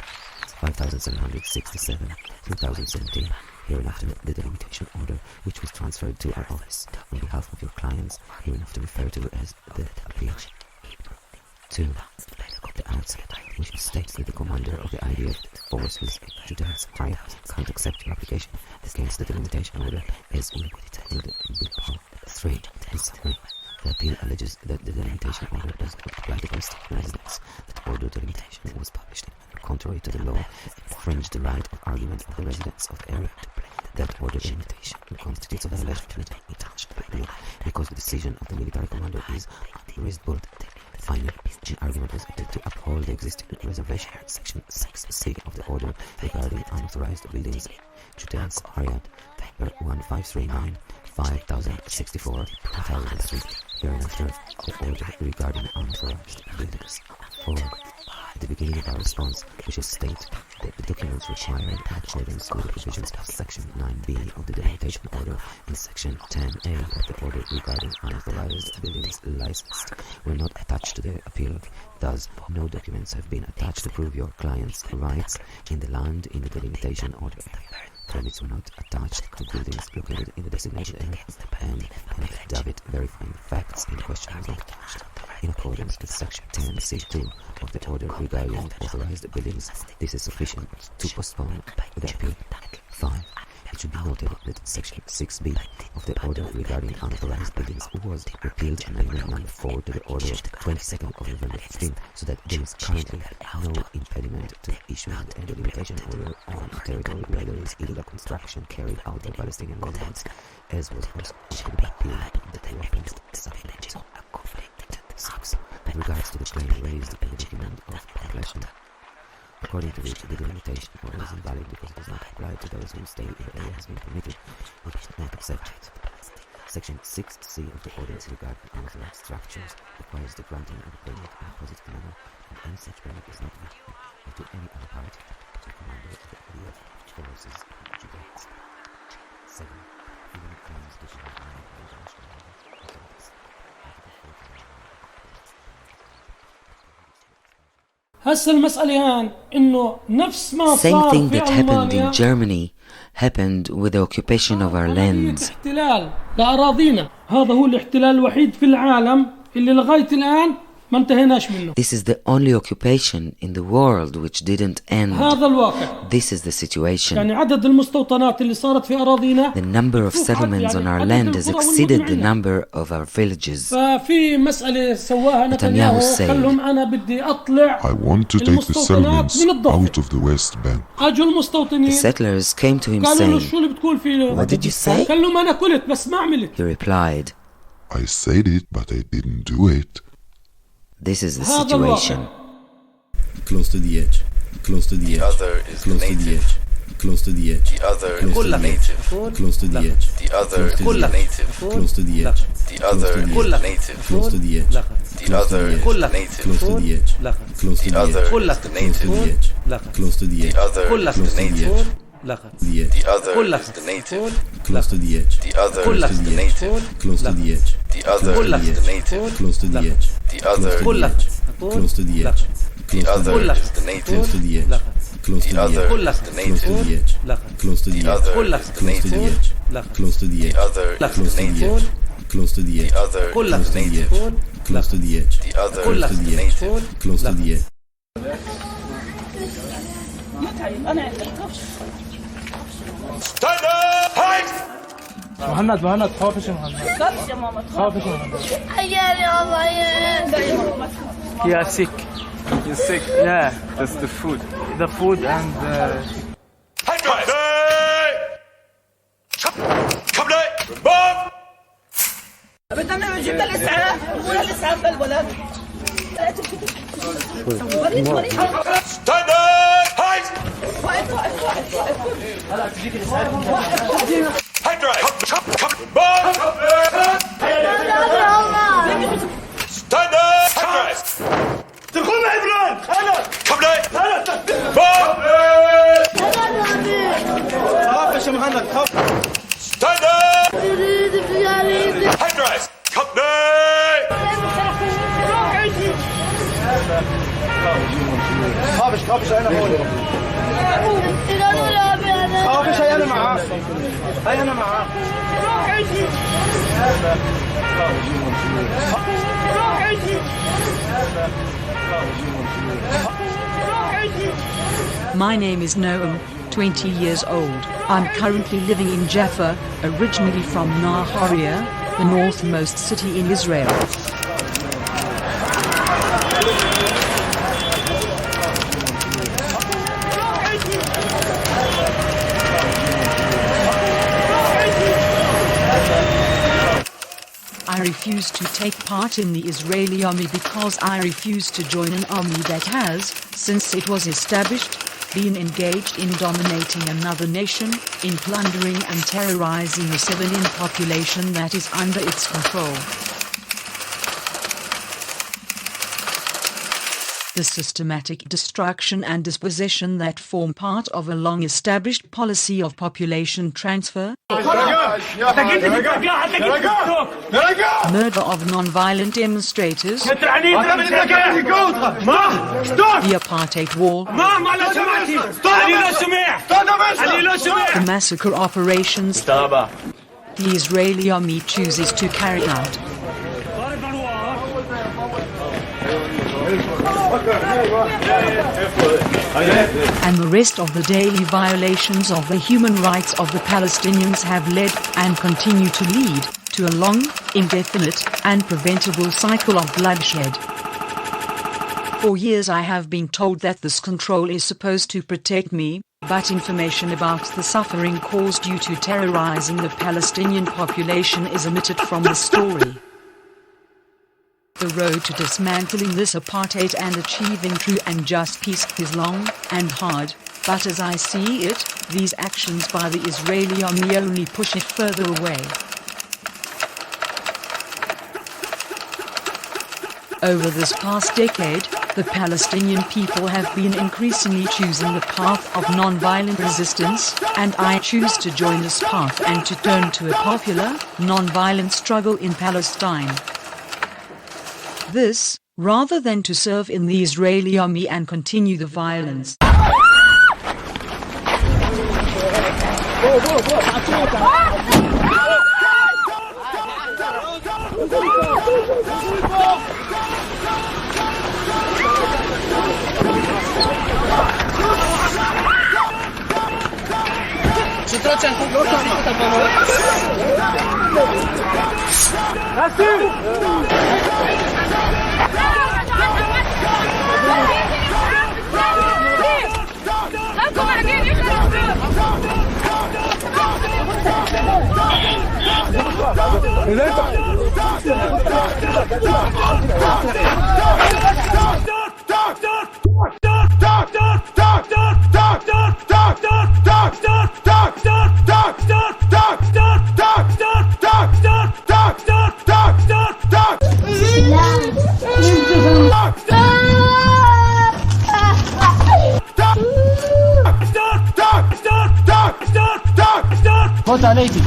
5767, 2017, hereinafter the delimitation order which was transferred to our office on behalf of your clients, hereinafter referred to as the appeal. 2. The answer, which states that the commander of the IDF forces Judeans can't accept your application against the delimitation order as in Part 3 and summary. The appeal alleges that the delimitation order does not apply to Palestinian residents. That order delimitation was published contrary to the law, infringed the right of argument of the residents of the area. That order delimitation constitutes a violation of the law because the decision of the military commander is unreasonable. Finally, the argument was attempted to uphold the existing reservation, Section 6C of the order regarding unauthorized buildings. Judeans area, paper 1539, 5064, 2003. Hereinafter, the order regarding unauthorized buildings. At the beginning of our response, we shall state that the documents required in accordance with the provisions of Section 9B of the delimitation order and Section 10A of the order regarding unauthorized buildings licensed were not attached to the appeal. Thus, no documents have been attached to prove your client's rights in the land in the delimitation order. Permits were not attached to buildings located in the designated area, and an affidavit verifying the facts in question was not attached. In accordance with Section 10C2 of the order regarding authorized buildings, this is sufficient to postpone the appeal. 5. It should be noted that Section 6B of the order regarding unauthorized buildings was repealed in Amendment Number 4 to the order of 22nd of November 15, so that there is currently no impediment to issuing a delimitation order on territory where there is illegal construction carried out by Palestinian residents, as was also the appeal that referenced supplement. 6. With regards to the claim raised in the document of completion, according to which the delimitation order is invalid because it does not apply to those whose stay in the area has been permitted, it is not accepted. Section 6C of the order regarding unauthorized structures requires the granting of a permit in a positive manner, and any such permit is not granted to any other party to the commander of the IDF forces Judeans. 7. Even claims to be made by international authorities. هسه المسألة هان إنه نفس ما Same صار thing في that happened ألمانيا in Germany happened with the occupation of our lands. احتلال لأراضينا. هذا هو الاحتلال الوحيد في العالم اللي لغاية الآن ما انتهيناش منه. This is the only occupation in the world which didn't end. هذا الواقع. This is the situation. يعني عدد المستوطنات اللي صارت في أراضينا. The number of settlements on our land has exceeded the number of our villages. ففي مسألة سواها نتنياهو خلهم أنا بدي أطلع. I want to take the settlements out of the West Bank. أجوا المستوطنين. The settlers came to him قالوا له saying, شو اللي بتقول فيه؟ What did you say? قالوا أنا قلت بس ما عملت. He replied, I said it, but I didn't do it. This is the situation. Close to the edge. Close to the edge. The other is close the to the native. edge. Close to the edge. The other close is to the the native. Close to the edge. The other is the native. Close to the edge. The other is the native. Close to the edge. The other is the native. Close to the edge. Close to The the other edge. is the native. Close to the edge. The other is the native. The other is the native. Close to the edge. The other is the native. Close to the edge. The other is the native. Close to the edge. The other is the native. Close to the edge. The other is the native. Close to the edge. Close to The the other edge. is the native. Close to the The edge. other is the Close to the native. edge. Close to the The edge. other is Close the to the native. edge. Close to the The edge. other Close is to the the native. edge. Close to the edge. The other Close is to the the edge. native. Close to the edge. Stand up! Height! مهند خافش مهند خافش يا ماما خافش مهند عيالي والله عيالي He is sick. He's sick. Yeah, that's the food. The food and بدنا نجيب الاسعاف ولا الاسعاف للولد Stand up! Height! هلا تجيك الاسعاف Height drive! Stand up! Height drive! تقوم عبران هلا Come down! خافش مهند خاف Stand up! Height drive! Come down! خافش انا هون خافش هي انا معاك هي انا معاك روح عيشي My name is Noam, 20 years old. I'm currently living in Jaffa, originally from Nahariya, the northmost city in Israel. I refuse to take part in the Israeli army because I refuse to join an army that has, since it was established, been engaged in dominating another nation, in plundering and terrorizing a civilian population that is under its control. The systematic destruction and dispossession that form part of a long-established policy of population transfer, murder of non-violent demonstrators, the apartheid wall, the massacre operations the Israeli army chooses to carry out. And the rest of the daily violations of the human rights of the Palestinians have led, and continue to lead, to a long, indefinite, and preventable cycle of bloodshed. For years I have been told that this control is supposed to protect me, but information about the suffering caused due to terrorizing the Palestinian population is omitted from the story. The road to dismantling this apartheid and achieving true and just peace is long and hard, but as I see it, these actions by the Israeli army only push it further away. Over this past decade, the Palestinian people have been increasingly choosing the path of non-violent resistance, and I choose to join this path and to turn to a popular, non-violent struggle in Palestine. This, rather than to serve in the Israeli army and continue the violence. فوت عليكي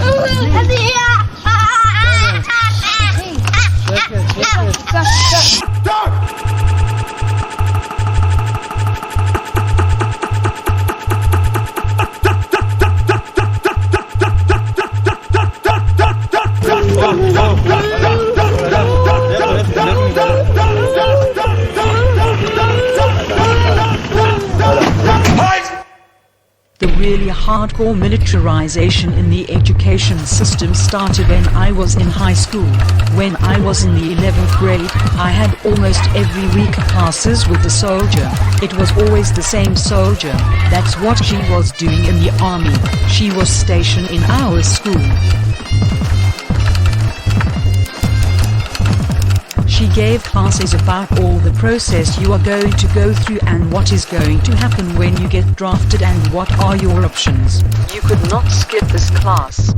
The really hardcore militarization in the education system started when I was in high school. When I was in the 11th grade, I had almost every week classes with a soldier. It was always the same soldier. That's what she was doing in the army. She was stationed in our school. She gave classes about all the process you are going to go through and what is going to happen when you get drafted and what are your options. You could not skip this class.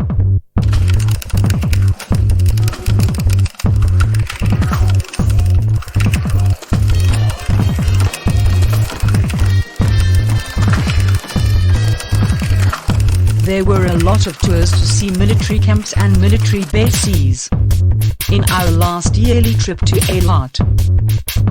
There were a lot of tours to see military camps and military bases. In our last yearly trip to Eilat,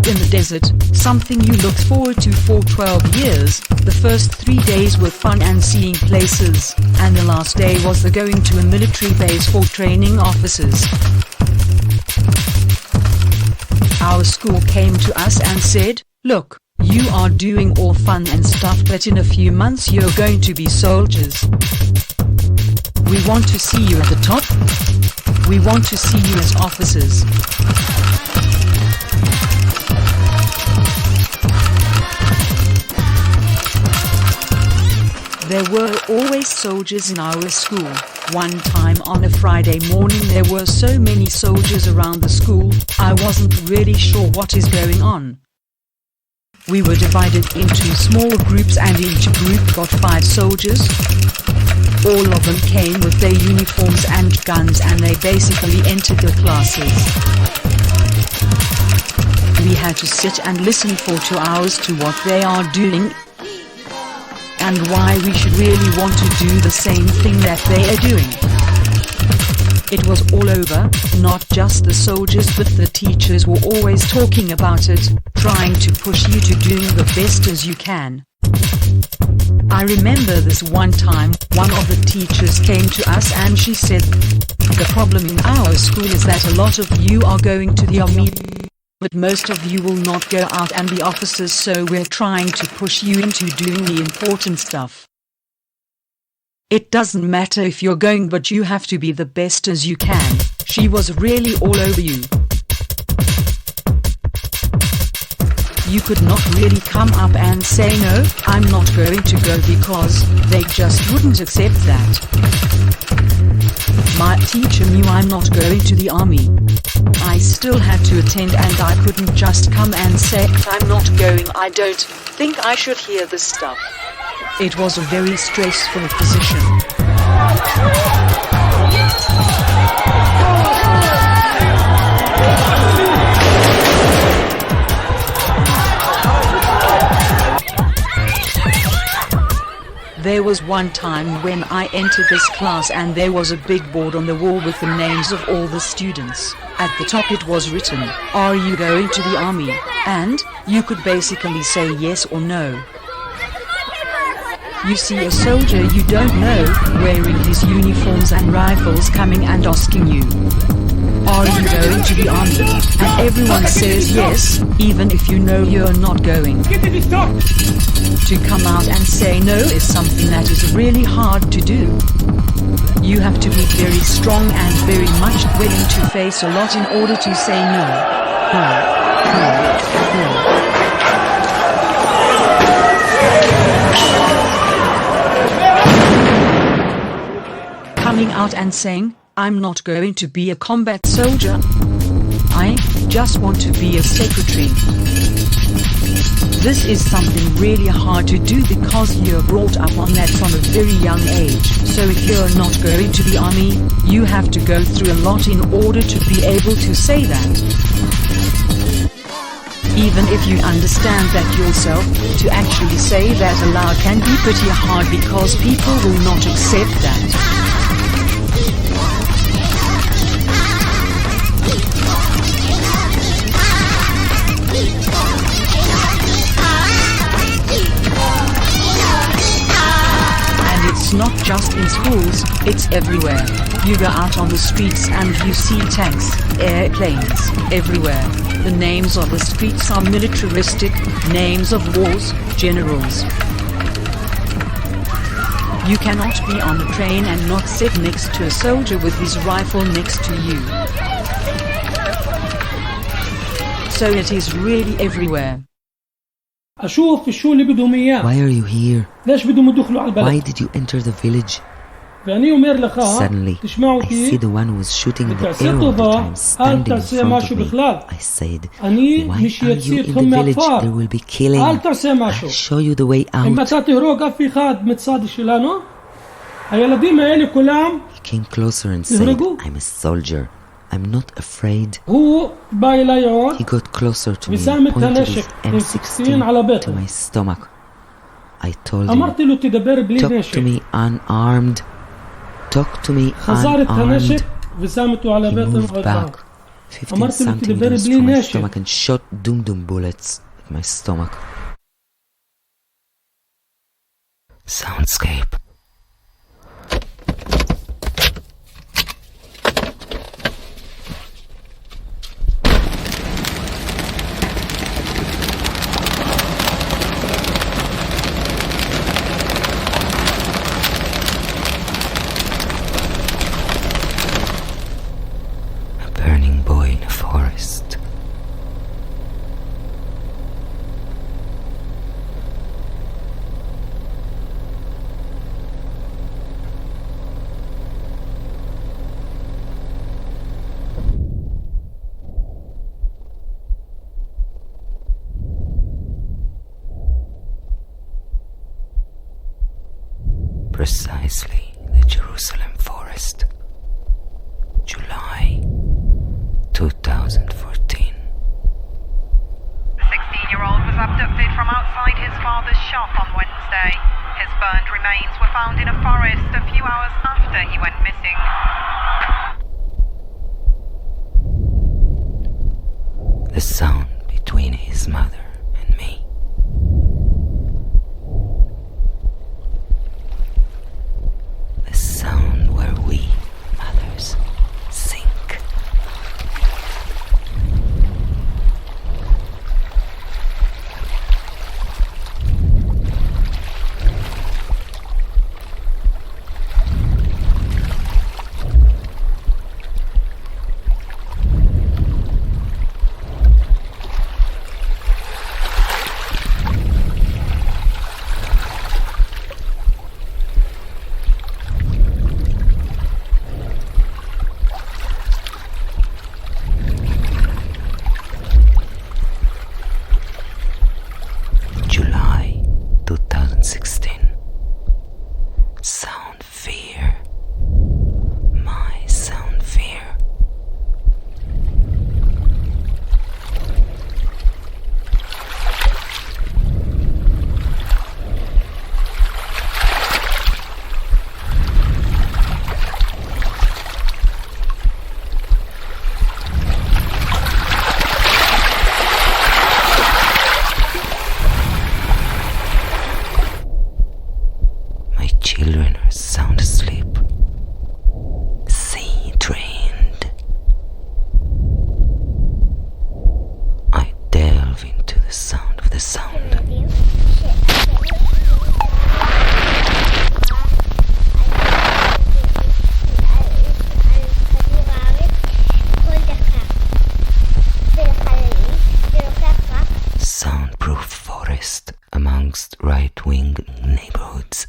in the desert, something you looked forward to for 12 years, the first 3 days were fun and seeing places, and the last day was the going to a military base for training officers. Our school came to us and said, "Look, You are doing all fun and stuff, but in a few months you're going to be soldiers. We want to see you at the top. We want to see you as officers. There were always soldiers in our school. One time on a Friday morning there were so many soldiers around the school, I wasn't really sure what is going on. We were divided into small groups and each group got 5 soldiers. All of them came with their uniforms and guns and they basically entered the classes. We had to sit and listen for 2 hours to what they are doing and why we should really want to do the same thing that they are doing. It was all over, not just the soldiers but the teachers were always talking about it, trying to push you to doing the best as you can. I remember this one time, one of the teachers came to us and she said, "The problem in our school is that a lot of you are going to the army, but most of you will not go out and be officers, so we're trying to push you into doing the important stuff. It doesn't matter if you're going, but you have to be the best as you can." She was really all over you. You could not really come up and say no, I'm not going to go, because they just wouldn't accept that. My teacher knew I'm not going to the army. I still had to attend and I couldn't just come and say, "I'm not going, I don't think I should hear this stuff." It was a very stressful position. There was one time when I entered this class and there was a big board on the wall with the names of all the students. At the top it was written, "Are you going to the army?" And you could basically say yes or no. You see a soldier you don't know, wearing his uniforms and rifles coming and asking you, "Are you going to the army?" And everyone says yes, even if you know you're not going. To come out and say no is something that is really hard to do. You have to be very strong and very much willing to face a lot in order to say no. Coming out and saying, "I'm not going to be a combat soldier. I just want to be a secretary." This is something really hard to do because you're brought up on that from a very young age. So if you're not going to the army, you have to go through a lot in order to be able to say that. Even if you understand that yourself, to actually say that aloud can be pretty hard because people will not accept that. It's not just in schools, it's everywhere. You go out on the streets and you see tanks, airplanes, everywhere. The names of the streets are militaristic, names of wars, generals. You cannot be on a train and not sit next to a soldier with his rifle next to you. So it is really everywhere. أشوف شو اللي بدهم إياه. Why are you here? ليش بدهم يدخلوا على البلد؟ Why did you enter the village? فأني ومير لخا. Suddenly, I see the one who was shooting the arrow at the time standing in front of me. I said, "Why are you in the village? There will be killing. I'll show you the way out." He came closer and said, "I'm a soldier. I'm not afraid." He got closer to me and pointed his M16 to my stomach. I told him, "Talk to me unarmed. Talk to me unarmed." He moved back 15 centimeters from my stomach and shot dum-dum bullets at my stomach. Soundscape. Precisely the Jerusalem forest. July 2014. The 16-year-old was abducted from outside his father's shop on Wednesday. His burned remains were found in a forest a few hours after he went missing. The sound between his mother and me. The sound where we, mothers, sink. July 2016. Sound fear. My sound fear. My children are sound asleep. Sea trained. I delve into the sound of the sound. Soundproof forest amongst right-wing neighborhoods.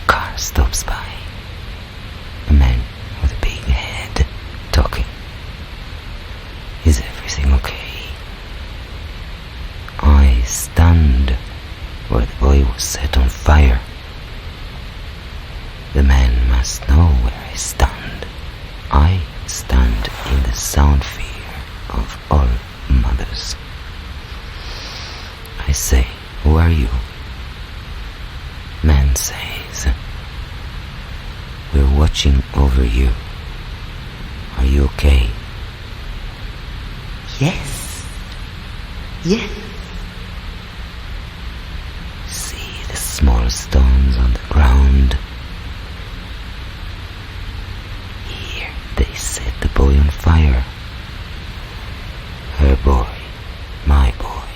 Car stops by. A man with a big head talking. Is everything okay? I stand where the boy was set on fire. The man must know where I stand. I stand in the sound fear of all mothers. I say, who are you? Man says, we're watching over you. Are you okay? Yes. Yes. See the small stones on the ground. Here they set the boy on fire. Her boy, my boy,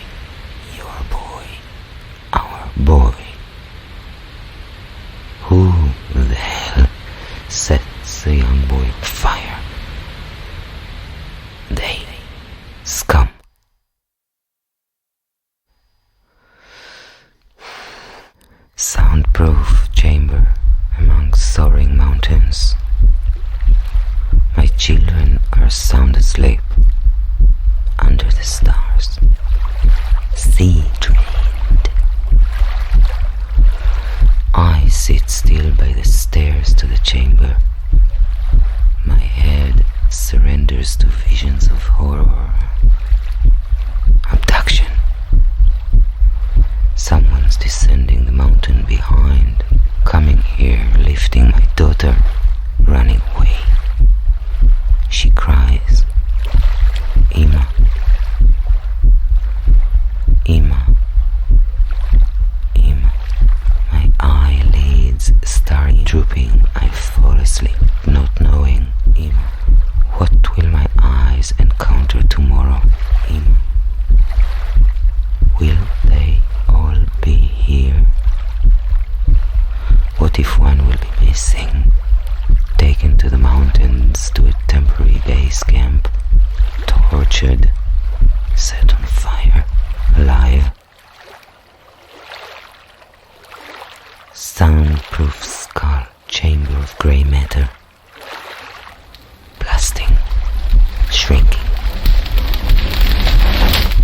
your boy, our boy. Who the hell sets a young boy on fire? They, scum. Soundproof chamber among soaring mountains. My children are sound asleep under the stars. Sea trained. I sit still by the stairs to the chamber. My head surrenders to visions of horror. Abduction. Someone's descending the mountain behind, coming here, lifting my daughter, running away. She cries, Ima, Ima, Ima. My eyelids start drooping. I fall asleep, not knowing, Ima, what will my eyes encounter tomorrow, Ima? Will they all be here? What if one will be missing? Taken to the mountains, to a temporary base camp, tortured, set on fire, alive. Soundproof skull, chamber of grey matter. Blasting, shrinking.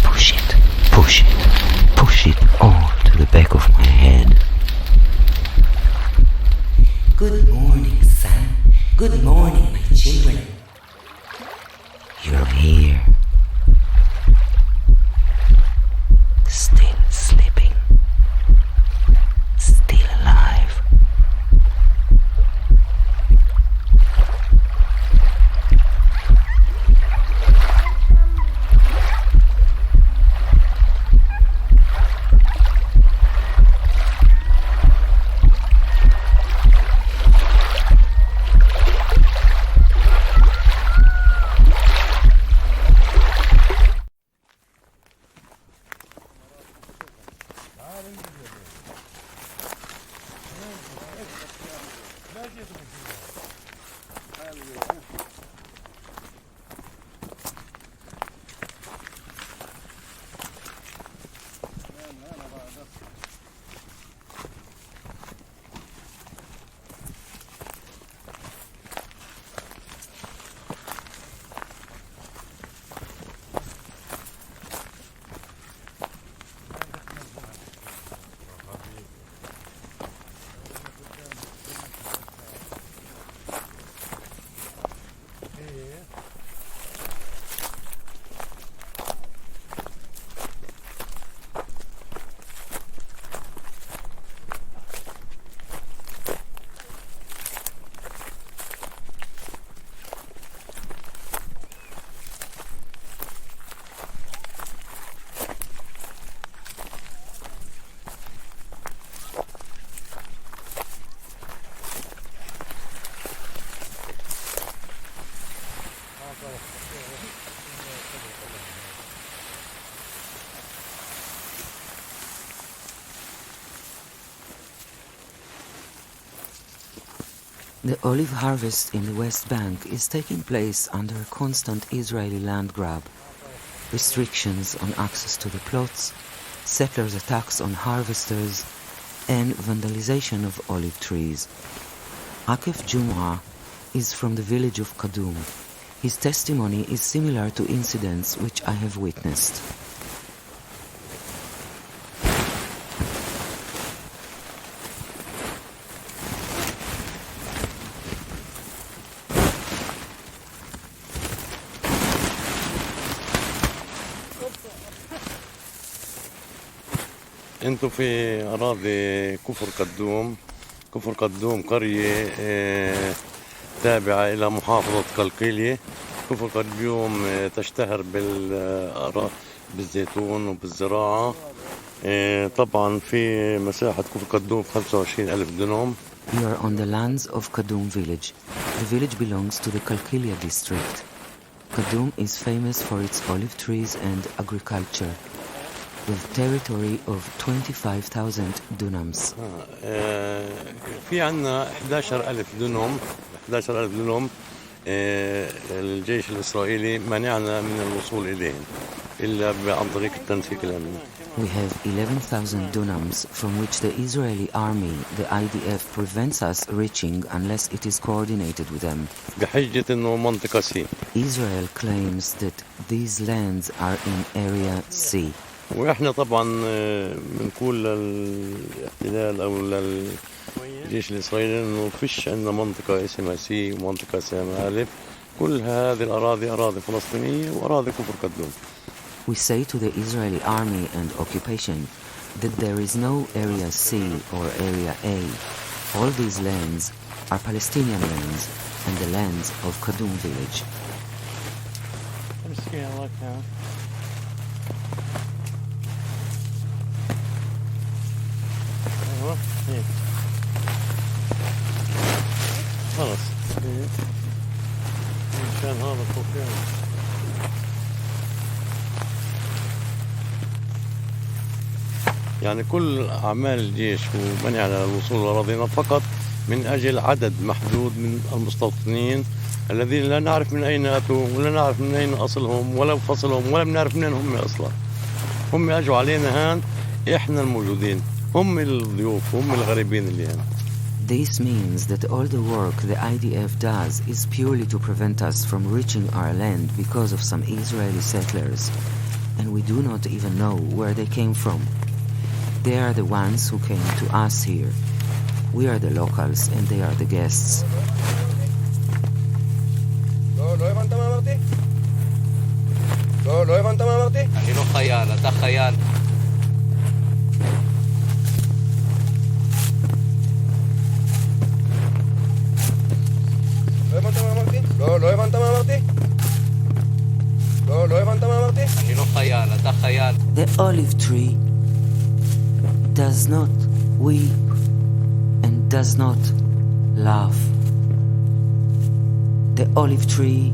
Push it, push it, push it all to the back of my head. The olive harvest in the West Bank is taking place under a constant Israeli land grab. Restrictions on access to the plots, settlers' attacks on harvesters, and vandalization of olive trees. Akif Jumu'ah is from the village of Kadum. His testimony is similar to incidents which I have witnessed. انتم في أراضي كفر قدوم. كفر قدوم قرية تابعة إلى محافظة قلقيلية. كفر قدوم تشتهر بالزيتون وبالزراعة. طبعا في مساحة كفر قدوم 25,000 دنم. We are on the lands of Kadum village. The village belongs to the Kalkilia district. Kadum is famous for its olive trees and agriculture, with territory of 25,000 dunams. في عنا 11,000 دنم. 11,000 دنم الجيش الإسرائيلي منعنا من الوصول إليهم إلا عن طريق التنسيق الأمني. We have 11,000 dunams from which the Israeli army, the IDF, prevents us reaching unless it is coordinated with them. بحجة إنه منطقة C. Israel claims that these lands are in Area C. وإحنا طبعا بنقول للاحتلال أو للجيش الإسرائيلي إنه فيش عندنا منطقة اسمها سي ومنطقة اسمها ألف. كل هذه الأراضي أراضي فلسطينية وأراضي كفر قدوم. We say to the Israeli army and occupation that there is no Area C or Area A. All these lands are Palestinian lands and the lands of Kadum village. خلاص مشان هذا الطوفان. يعني كل أعمال الجيش ومنع الوصول لأراضينا فقط من أجل عدد محدود من المستوطنين الذين لا نعرف من أين أتوا ولا نعرف من أين أصلهم ولا فصلهم ولا بنعرف منين هم أصلا. هم أجوا علينا هان، إحنا الموجودين، هم الضيوف، هم الغريبين اللي هنا. This means that all the work the IDF does is purely to prevent us from reaching our land because of some Israeli settlers, and we do not even know where they came from. They are the ones who came to us here. We are the locals and they are the guests. The olive tree does not weep and does not laugh. The olive tree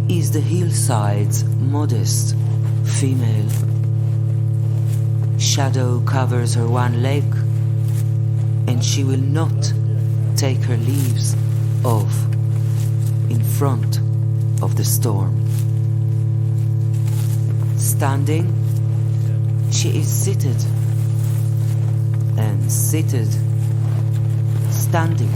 is the hillside's modest female. Shadow covers her one leg, and she will not take her leaves off in front of the storm. Standing, she is seated, and seated, standing.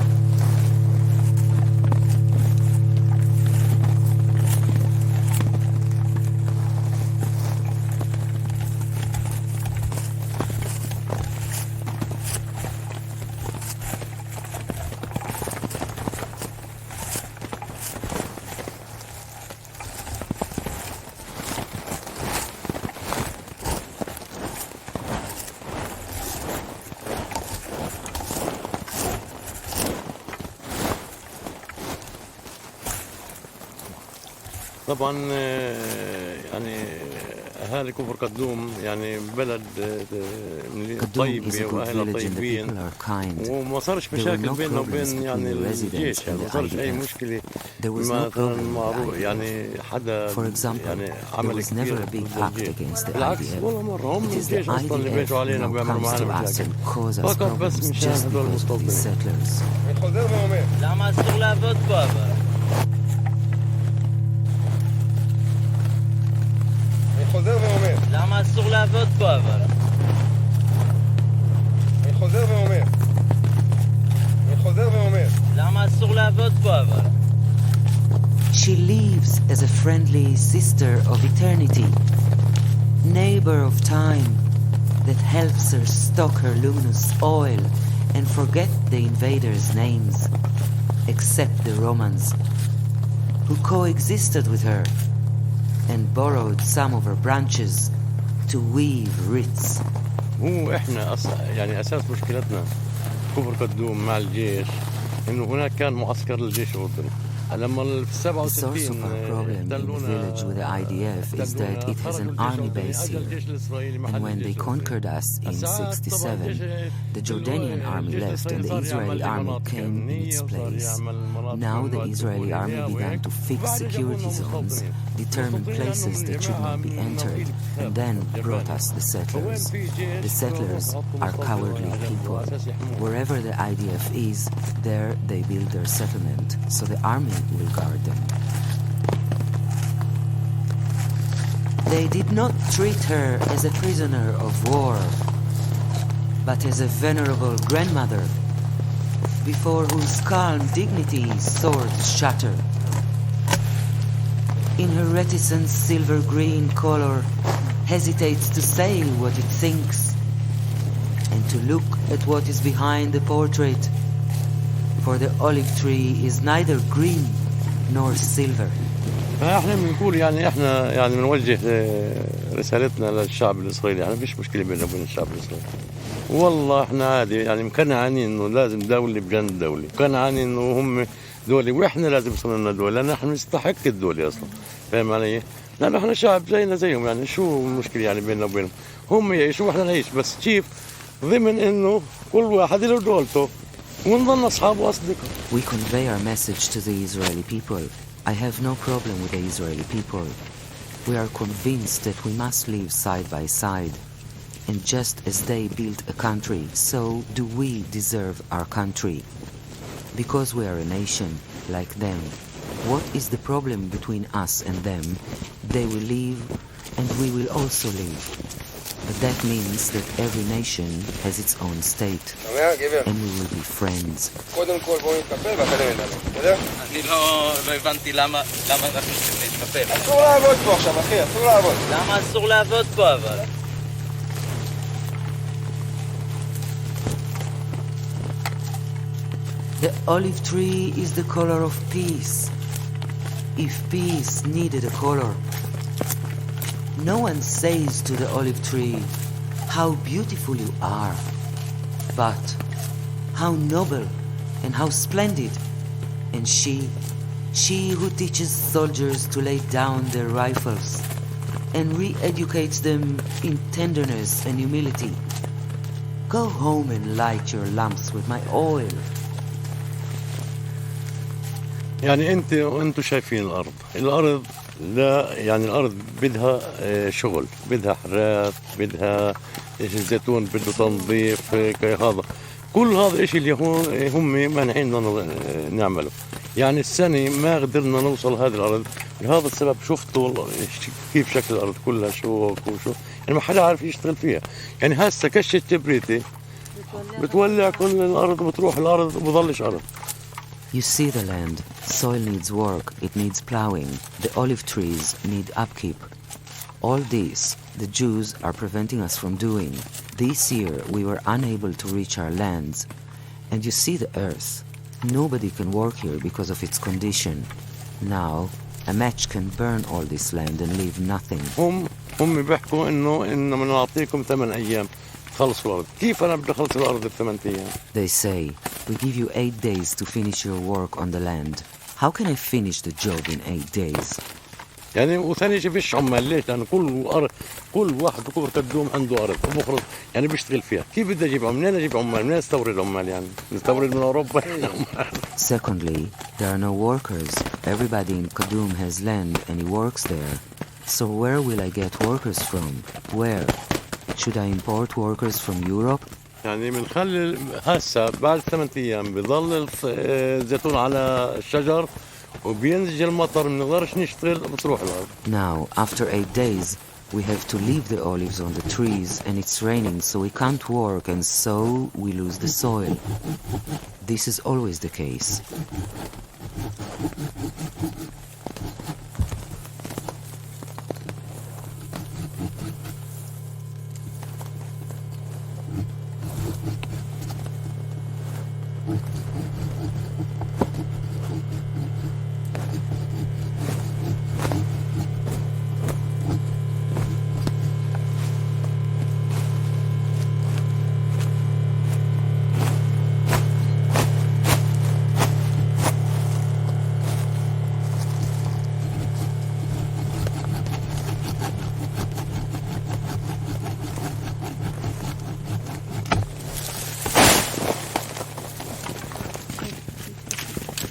طبعا يعني أهالي كفر قدوم يعني بلد طيبة وأهلها طيبين وما صارش مشاكل بيننا وبين يعني الجيش يعني ما صارش أي مشكلة مثلا معروف يعني حدا يعني عمل كثير ضد الجيش بالعكس ولا مرة هم الجيش أصلا اللي بيجوا علينا وبيعملوا معنا مشاكل فقط بس مشان هذول المستوطنين. لا ما استغلا بابا חוזר ואומר. למה אסור לעבוד פה אבל? אני חוזר ואומר. אני חוזר ואומר. למה אסור לעבוד פה אבל? She lives as a friendly sister of eternity, neighbor of time, that helps her stock her luminous oil and forget the invaders' names, except the Romans, who coexisted with her and borrowed some of her branches to weave wreaths. هو احنا يعني اساس مشكلتنا كفر قدوم مع الجيش انه هناك كان معسكر للجيش الاردني. لما في 67 The source of our problem in the village with the IDF is that it has an army base here. And when they conquered us in 67, the Jordanian army left and the Israeli army came in its place. Now the Israeli army began to fix security zones, determine places that should not be entered, and then brought us the settlers. The settlers are cowardly people. Wherever the IDF is, there they build their settlement, so the army will guard them. They did not treat her as a prisoner of war, but as a venerable grandmother, before whose calm dignity swords shatter. In her reticent silver-green color, hesitates to say what it thinks, and to look at what is behind the portrait, for the olive tree is neither green nor silver. فاحنا بنقول يعني احنا يعني بنوجه رسالتنا للشعب الاسرائيلي، يعني مفيش مشكله بيننا وبين الشعب الاسرائيلي. والله احنا عادي يعني مقنعين انه لازم دوله بجنب دوله، مقنعين انه هم دوله واحنا لازم يصير لنا دوله لان احنا نستحق الدوله اصلا. فاهم علي؟ لانه احنا شعب زينا زيهم، يعني شو المشكله يعني بيننا وبينهم؟ هم يعيشوا واحنا نعيش، بس كيف ضمن انه كل واحد له دولته ونضل اصحاب واصدقاء. We convey our message to the Israeli people. I have no problem with the Israeli people. We are convinced that we must live side by side. And just as they built a country, so do we deserve our country. Because we are a nation, like them. What is the problem between us and them? They will live, and we will also live. But that means that every nation has its own state, and we will be friends. אני לא הבנתי למה אנחנו צריכים להתקפל. אסור לעבוד פה עכשיו, אחי, אסור לעבוד. למה אסור לעבוד פה אבל? The olive tree is the color of peace. If peace needed a color, no one says to the olive tree, how beautiful you are, but how noble and how splendid. And she who teaches soldiers to lay down their rifles and re-educates them in tenderness and humility. Go home and light your lamps with my oil. يعني انتوا شايفين الارض لا يعني الارض بدها شغل، بدها حراث، بدها الزيتون بده تنظيف هذا كل هذا الاشي اللي هم مانعيننا نعمله. يعني السنة ما قدرنا نوصل هذه الارض، لهذا السبب شفتوا كيف شكل الارض كلها شوك وشو، يعني ما حدا عارف يشتغل فيها. يعني هسه كشة كبريتي بتولع كل الارض وبتروح الارض وبضلش ارض. You see the land. Soil needs work, it needs plowing. The olive trees need upkeep. All this, the Jews are preventing us from doing. This year, we were unable to reach our lands. And you see the earth. Nobody can work here because of its condition. Now, a match can burn all this land and leave nothing. هم بيحكوا إنه بنعطيكم 8 أيام خلصوا الأرض. كيف أنا بدي أخلص الأرض ب8 أيام؟ They say, we give you 8 days to finish your work on the land. How can I finish the job in 8 days? يعني وثاني شيء فيش عمال. ليش؟ لأن كل واحد بكبر كدوم عنده أرض وبخرج يعني بيشتغل فيها. كيف بدي أجيب عمال؟ منين أجيب عمال؟ منين أستورد عمال؟ يعني نستورد من أوروبا. Secondly, there are no workers. Everybody in Kadum has land and he works there. So where will I get workers from? Where? Should I import workers from Europe? يعني بنخلي هسه بعد 8 أيام بضل الزيتون على الشجر وبينزل المطر بنقدرش نشتغل بتروح الأرض. Now, after 8 days, we have to leave the olives on the trees and it's raining so we can't work and so we lose the soil. This is always the case.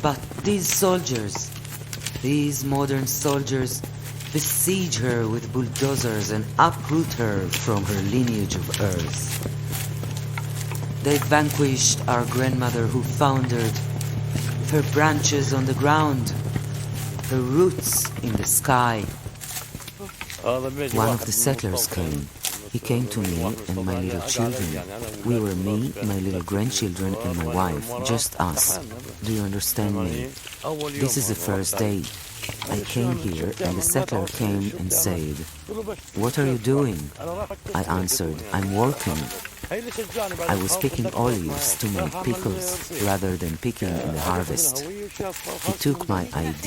But these soldiers, these modern soldiers, besiege her with bulldozers and uproot her from her lineage of earth. They vanquished our grandmother who foundered, her branches on the ground, her roots in the sky. One of the settlers came. He came to me and my little children. We were me, my little grandchildren and my wife, just us. Do you understand me? This is the first day. I came here and the settler came and said, "What are you doing?" I answered, "I'm working." I was picking olives to make pickles rather than picking in the harvest. He took my ID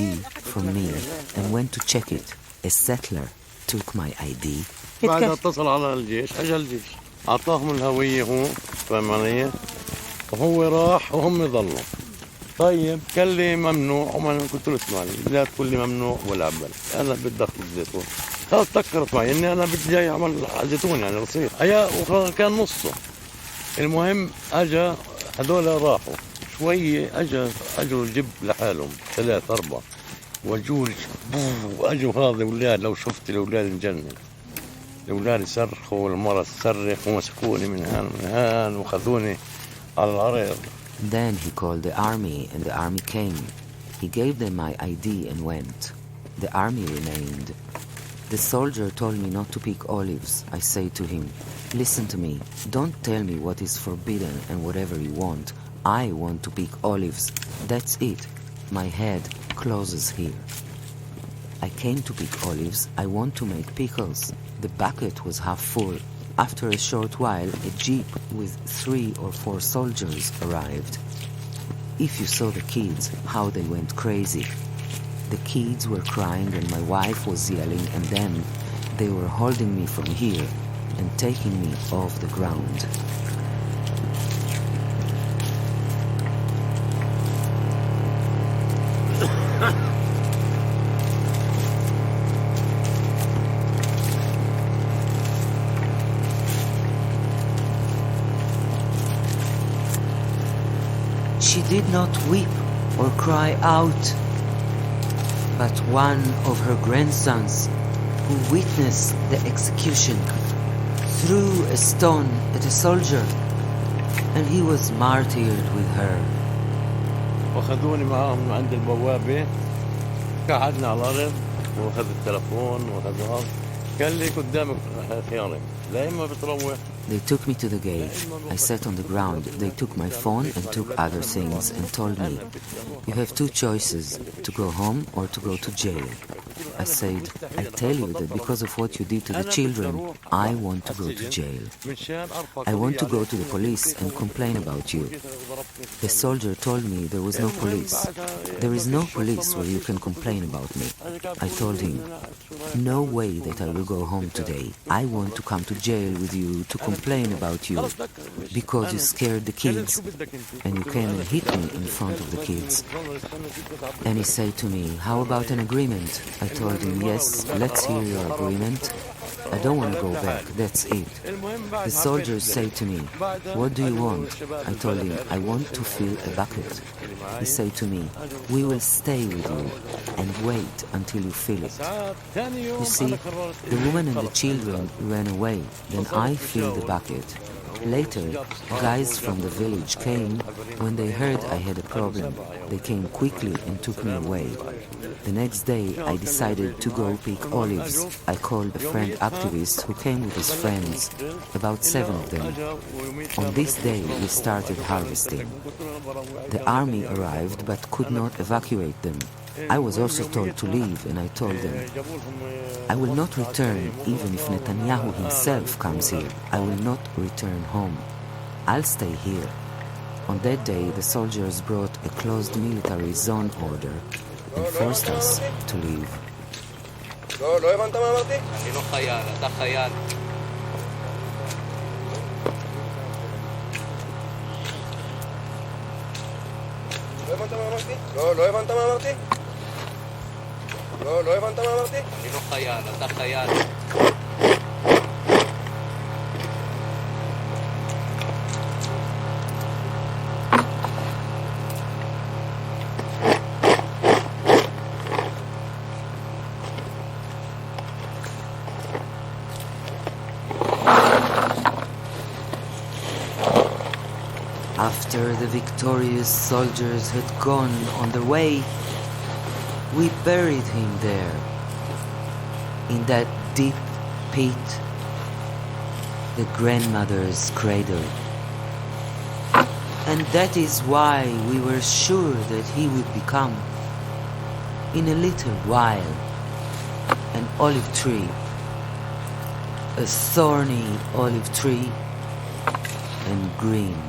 from me and went to check it. A settler took my ID. بعد اتصل على الجيش، اجى الجيش اعطاهم الهويه هون، فاهم علي؟ وهو راح وهم ضلوا. طيب قال لي ممنوع وما قلت له اسمعني لا تقول لي ممنوع ولا عبل، انا بدي اخذ الزيتون. خلص فكرت معي اني انا بدي جاي اعمل زيتون يعني رصيف. وكان نصه. المهم اجى هذول راحوا شويه اجوا الجب لحالهم 3 4 وجول واجوا هذا اولاد لو شفت الاولاد انجنن. الأولاد صرخوا والمرة تصرخ ومسكوني من هان وخذوني على الأرض. Then he called the army and the army came. He gave them my ID and went. The army remained. The soldier told me not to pick olives. I say to him, "Listen to me. Don't tell me what is forbidden and whatever you want. I want to pick olives. That's it. My head closes here. I came to pick olives. I want to make pickles." The bucket was half full. After a short while, a jeep with 3 or 4 soldiers arrived. If you saw the kids, how they went crazy. The kids were crying and my wife was yelling, and then they were holding me from here and taking me off the ground. She did not weep or cry out, but one of her grandsons, who witnessed the execution, threw a stone at a soldier, and he was martyred with her. وخذوني معهم عند البوابة، قعدنا على الأرض وأخذ التلفون وأخذ هذا. قال لي قدامك خيارين، لا إما بتروح. They took me to the gate. I sat on the ground. They took my phone and took other things and told me, "You have 2 choices, to go home or to go to jail." I said, "I tell you that because of what you did to the children, I want to go to jail. I want to go to the police and complain about you." The soldier told me there was no police. "There is no police where you can complain about me." I told him, "No way that I will go home today. I want to come to jail with you to complain about you because you scared the kids and you came and hit me in front of the kids." And he said to me, "How about an agreement?" I told him, yes, let's hear your agreement. I don't want to go back, that's it. The soldiers say to me, what do you want? I told him, I want to fill a bucket. He said to me, we will stay with you and wait until you fill it. You see, the woman and the children ran away. Then I filled the bucket. Later, guys from the village came. When they heard I had a problem, they came quickly and took me away. The next day, I decided to go pick olives. I called a friend activist who came with his friends, about 7 of them. On this day, we started harvesting. The army arrived but could not evacuate them. I was also told to leave, and I told them, I will not return even if Netanyahu himself comes here. I will not return home. I'll stay here. On that day, the soldiers brought a closed military zone order and forced us to leave. לא הבנת מה אמרתי? אני לא חייל, אתה חייל. לא הבנת מה אמרתי? לא הבנת מה אמרתי? לא הבנת מה אמרתי? אני לא חייל, אתה חייל. After the victorious soldiers had gone on their way, we buried him there, in that deep pit, the grandmother's cradle. And that is why we were sure that he would become, in a little while, an olive tree, a thorny olive tree, and green.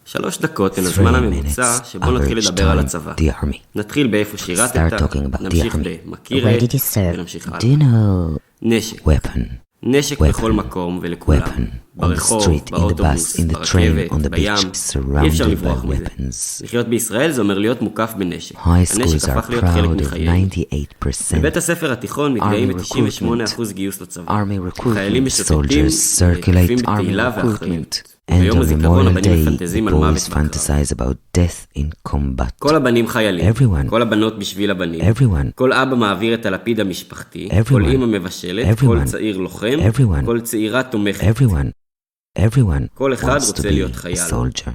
שלוש דקות הן הזמן הממוצע שבו נתחיל לדבר על הצבא. נתחיל באיפה שירתת, נמשיך במכיר ונמשיך הלאה. נשק. נשק בכל מקום ולכולם. ברחוב, באוטובוס, ברכבת, בים. אי אפשר לברוח מזה. לחיות בישראל זה אומר להיות מוקף בנשק. הנשק הפך להיות חלק מחיינו. בבית הספר התיכון מתגאים ב-98% גיוס לצבא. חיילים משוטטים, כיפים בתהילה ואחריות. And on Memorial Day, the boys fantasize about death in combat. כל הבנים חיילים, כל הבנות בשביל הבנים, כל אבא מעביר את הלפיד המשפחתי, כל אמא מבשלת, כל צעיר לוחם, כל צעירה תומכת. Everyone כל אחד wants to רוצה be להיות a חייל. soldier.